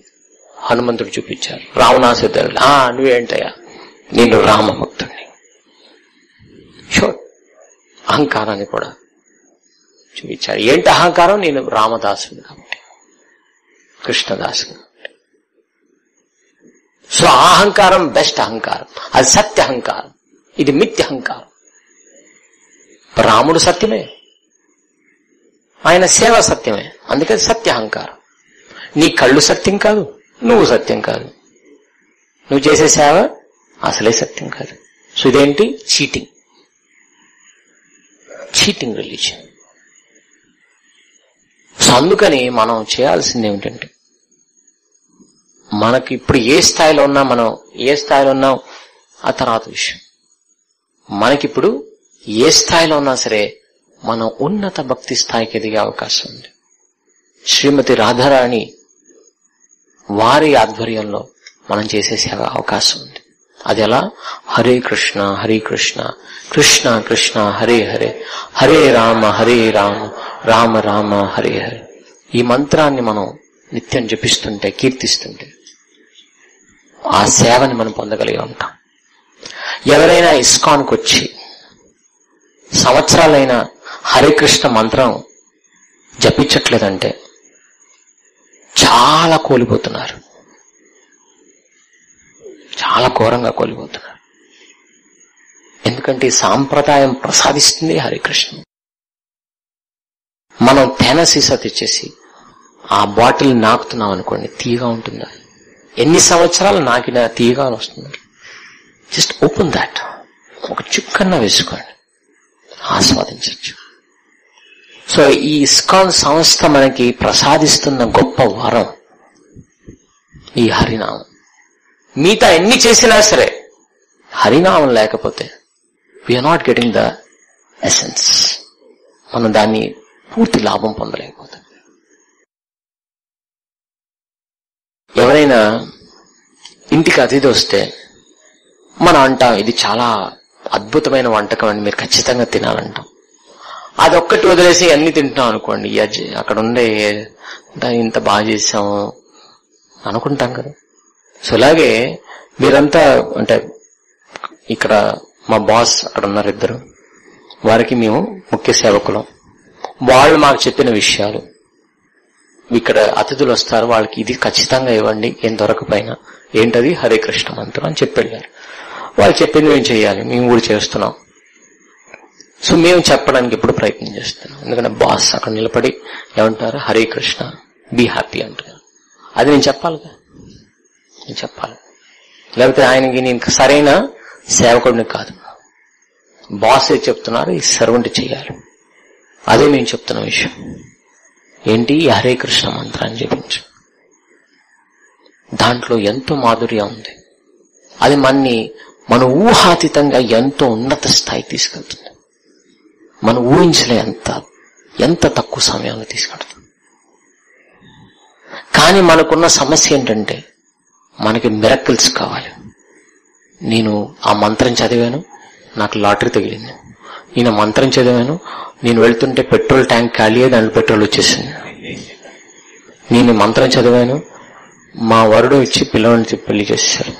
హనుమంతుడు చూపించారు. రావణాసురుడు, నువ్వేంటయ్యా, నేను రామ భక్తుడిని. షూర్, అహంకారాన్ని కూడా చూపించారు. ఏంటి అహంకారం? నేను రామదాసుని కాబట్టి, కృష్ణదాసుని కాబట్టి. సో ఆ అహంకారం బెస్ట్ అహంకారం, అది సత్య అహంకారం, ఇది మిథ్య అహంకారం. రాముడు సత్యమే, ఆయన సేవ సత్యమే, అందుకే సత్య అహంకారం. నీ కళ్ళు సత్యం కాదు, నువ్వు సత్యం కాదు, నువ్వు చేసే సేవ అసలే సత్యం కాదు. సో ఇదేంటి? Cheating, cheating religion. సో అందుకని మనం చేయాల్సింది ఏమిటంటే, మనకి ఇప్పుడు ఏ స్థాయిలో ఉన్నా, మనం ఏ స్థాయిలో ఉన్నాం ఆ తర్వాత విషయం. మనకిప్పుడు ఏ స్థాయిలో ఉన్నా సరే మనం ఉన్నత భక్తి స్థాయికి ఎదిగే అవకాశం ఉంది. శ్రీమతి రాధారాణి వారి ఆధ్వర్యంలో మనం చేసే అవకాశం ఉంది. అది ఎలా? హరే కృష్ణ హరే కృష్ణ కృష్ణ కృష్ణ హరే హరే హరే రామ రామ రామ హరే హరే. ఈ మంత్రాన్ని మనం నిత్యం జపిస్తుంటే, కీర్తిస్తుంటే ఆ సేవని మనం పొందగలిగి ఉంటాం. ఎవరైనా ఇస్కాన్కి వచ్చి సంవత్సరాలైన హరే కృష్ణ మంత్రం జపించట్లేదంటే చాలా కోల్పోతున్నారు, చాలా ఘోరంగా కోల్పోతున్నారు. ఎందుకంటే ఈ సాంప్రదాయం ప్రసాదిస్తుంది హరే కృష్ణ. మనం తేనె సీసా తెచ్చేసి ఆ బాటిల్ నాకుతున్నాం అనుకోండి, తీయగా ఉంటుందా? ఎన్ని సంవత్సరాలు నాకినా తీయగా వస్తుంది. జస్ట్ ఓపెన్ దాట్, ఒక చుక్కన్నా వేసుకోండి, ఆస్వాదించవచ్చు. సో ఈ ఇస్కాన్ సంస్థ మనకి ప్రసాదిస్తున్న గొప్ప వరం ఈ హరినామం. మిగతా ఎన్ని చేసినా సరే హరినామం లేకపోతే we are not getting the essence. మనం దాన్ని పూర్తి లాభం పొందలేకపోతాం. ఎవరైనా ఇంటికి అతిథి వస్తే మనం అంటాం, ఇది చాలా అద్భుతమైన వంటకం అని, మీరు ఖచ్చితంగా తినాలంటాం. అదొక్కటి వదిలేసి అన్ని తింటున్నాం అనుకోండి, అక్కడ ఉండే ఇంత బాగా చేసాము అనుకుంటాం కదా. సో అలాగే మీరంతా, అంటే ఇక్కడ మా బాస్ అక్కడ ఉన్నారు ఇద్దరు, వారికి మేము ముఖ్య సేవకులం. వాళ్ళు మాకు చెప్పిన విషయాలు, ఇక్కడ అతిథులు వస్తారు, వాళ్ళకి ఇది ఖచ్చితంగా ఇవ్వండి, ఏం దొరకపోయినా. ఏంటది? హరే కృష్ణ మంత్రం అని చెప్పారు. వాళ్ళు చెప్పింది మేము చేయాలి, మేము కూడా చేస్తున్నాం. సో మేము చెప్పడానికి ఎప్పుడు ప్రయత్నం చేస్తున్నాం. ఎందుకంటే బాస్ అక్కడ నిలబడి ఏమంటారు? హరే కృష్ణ, బీ హ్యాపీ అంటారు. అది నేను చెప్పాలిగా, నేను చెప్పాలి. లేకపోతే ఆయనకి నేను సరైన సేవకుడిని కాదు. బాస్ ఏది చెప్తున్నారు, ఈ సర్వెంట్ చేయాలి. అదే మేము చెప్తున్న విషయం. ఏంటి? హరే కృష్ణ మంత్రాన్ని జపించు. దాంట్లో ఎంతో మాధుర్యం ఉంది. అది మన ఊహాతీతంగా ఎంతో ఉన్నత స్థాయికి తీసుకెళ్తుంది. మనం ఊహించలే ఎంత తక్కువ సమయంలో తీసుకెళ్తుంది. కానీ మనకున్న సమస్య ఏంటంటే మనకి మిరకిల్స్ కావాలి. నేను ఆ మంత్రం చదివాను, నాకు లాటరీ తగిలింది. నేను మంత్రం చదివాను, నేను వెళ్తుంటే పెట్రోల్ ట్యాంక్ ఖాళీ అయ్యి దాంట్లో పెట్రోల్ వచ్చేసింది. నేను మంత్రం చదివాను, మా వరుడు ఇచ్చి పిల్లవాడిని పెళ్లి చేసేసారు.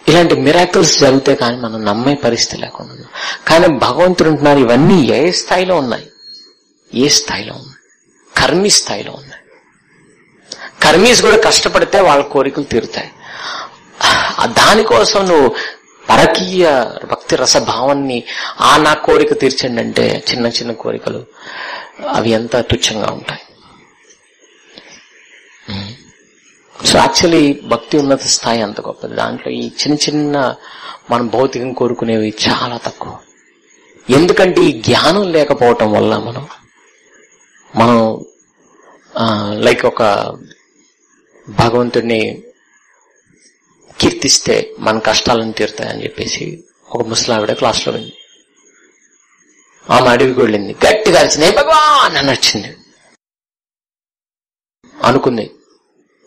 ఇలాంటి మిరాకిల్స్ జరిగితే కానీ మనం నమ్మే పరిస్థితి లేకుండా. కానీ భగవంతుడు అంటున్నారు, ఇవన్నీ ఏ స్థాయిలో ఉన్నాయి? ఏ స్థాయిలో ఉన్నాయి? కర్మీ స్థాయిలో ఉన్నాయి. కర్మీస్ కూడా కష్టపడితే వాళ్ళ కోరికలు తీరుతాయి. దానికోసం నువ్వు పరకీయ భక్తి రసభావాన్ని నా కోరిక తీర్చండి అంటే చిన్న చిన్న కోరికలు అవి ఎంత తుచ్చంగా ఉంటాయి. సో యాక్చువల్లీ భక్తి ఉన్నత స్థాయి అంత గొప్పది. దాంట్లో ఈ చిన్న చిన్న మనం భౌతికం కోరుకునేవి చాలా తక్కువ. ఎందుకంటే ఈ జ్ఞానం లేకపోవటం వల్ల మనం లైక్ ఒక భగవంతుడిని కీర్తిస్తే మన కష్టాలను తీరుతాయని చెప్పేసి ఒక ముసలావిడ క్లాస్లో వెళ్ళింది. ఆమె అడవికి వెళ్ళింది, గట్టిగా అరిచింది, ఏ భగవాన్ అని వచ్చింది. అనుకుంది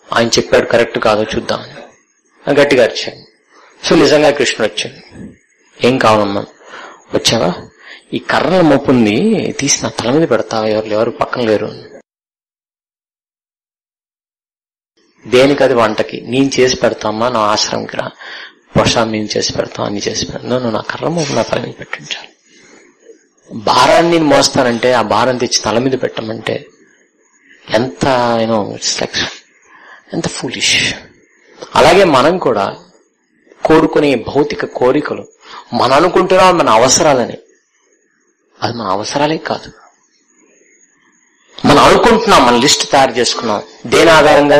ఆయన చెప్పాడు కరెక్ట్ కాదో చూద్దామని, గట్టిగా అరిచాను. సో నిజంగా కృష్ణుడు వచ్చాడు. ఏం కావాలమ్మా? వచ్చావా? ఈ కర్రల మోపుంది తీసి నా తల మీద పెడతావా? ఎవరు పక్కన లేరు. దేనికది? వంటకి. నేను చేసి పెడతామా, నా ఆశ్రమంకి రా, ప్రసాదం మేము చేసి పెడతాం, అన్ని చేసి పెడతాం. నువ్వు నా కర్ర మోపు నా తల మీద పెట్టించాలి. భారాన్ని నేను మోస్తానంటే ఆ భారం తెచ్చి తల మీద పెట్టమంటే ఎంత ఇట్స్ లైక్ ఎంత ఫూలిష్. అలాగే మనం కూడా కోరుకునే భౌతిక కోరికలు మనం అనుకుంటున్నాం మన అవసరాలని, అది మన అవసరాలే కాదు. మనం అనుకుంటున్నాం, మన లిస్ట్ తయారు చేసుకున్నాం. దేని ఆధారంగా?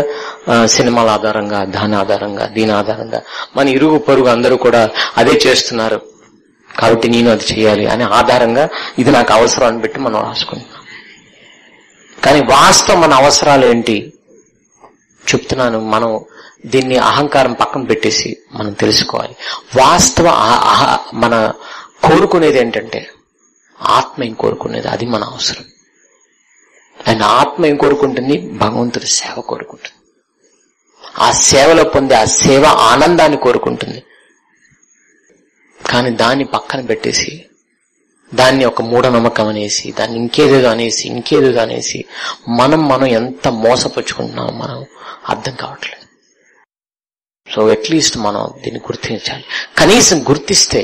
సినిమాల ఆధారంగా, దాని ఆధారంగా, దీని ఆధారంగా. మన ఇరుగు పొరుగు అందరూ కూడా అదే చేస్తున్నారు కాబట్టి నేను అది చేయాలి అనే ఆధారంగా ఇది నాకు అవసరం అని పెట్టి మనం రాసుకుంటున్నాం. కానీ వాస్తవం మన అవసరాలు ఏంటి చెప్తున్నాను. మనం దీన్ని అహంకారం పక్కన పెట్టేసి మనం తెలుసుకోవాలి. వాస్తవ మన కోరుకునేది ఏంటంటే ఆత్మ ఏం కోరుకునేది, అది మన అవసరం. అండ్ ఆత్మ ఏం కోరుకుంటుంది, భగవంతుడి సేవ కోరుకుంటుంది. ఆ సేవలో పొందే ఆ సేవ ఆనందాన్ని కోరుకుంటుంది. కానీ దాన్ని పక్కన పెట్టేసి, దాన్ని ఒక మూఢనమ్మకం అనేసి, దాన్ని ఇంకేదేదో అనేసి మనం ఎంత మోసపుచ్చుకుంటున్నామో మనం అర్థం కావట్లేదు. సో అట్లీస్ట్ మనం దీన్ని గుర్తించాలి. కనీసం గుర్తిస్తే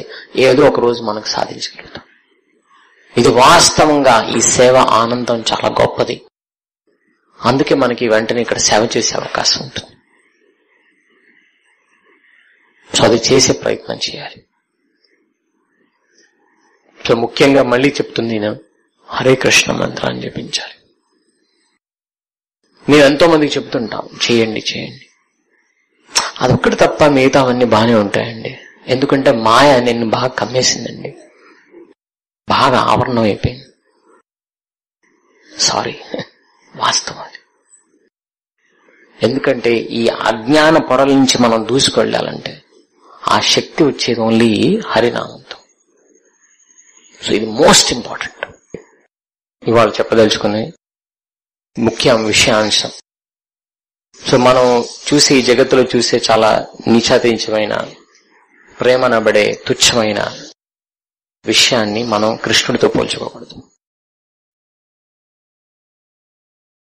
ఏదో ఒక రోజు మనకు సాధించగలుగుతాం. ఇది వాస్తవంగా ఈ సేవ ఆనందం చాలా గొప్పది. అందుకే మనకి వెంటనే ఇక్కడ సేవ చేసే అవకాశం ఉంటుంది. సో అది చేసే ప్రయత్నం చేయాలి. సో ముఖ్యంగా మళ్ళీ చెప్తుంది నేను, హరే కృష్ణ మంత్రాన్ని జపించాలి. మేము ఎంతో మందికి చెప్తుంటాం, చేయండి. అదొక్కటి తప్ప మిగతావన్నీ బాగానే ఉంటాయండి. ఎందుకంటే మాయ నిన్ను బాగా కమ్మేసిందండి, బాగా ఆవరణం అయిపోయింది. సారీ, వాస్తవం అది. ఎందుకంటే ఈ అజ్ఞాన పొరల నుంచి మనం దూసుకెళ్ళాలంటే ఆ శక్తి వచ్చేది ఓన్లీ హరినామంతో. సో ఇది మోస్ట్ ఇంపార్టెంట్. ఇవాళ చెప్పదలుచుకునే ముఖ్య విషయాంశం. సో మనం చూసే ఈ జగత్తులో చూసే చాలా నీచాతీంచమైన, ప్రేమనబడే తుచ్చమైన విషయాన్ని మనం కృష్ణుడితో పోల్చుకోకూడదు.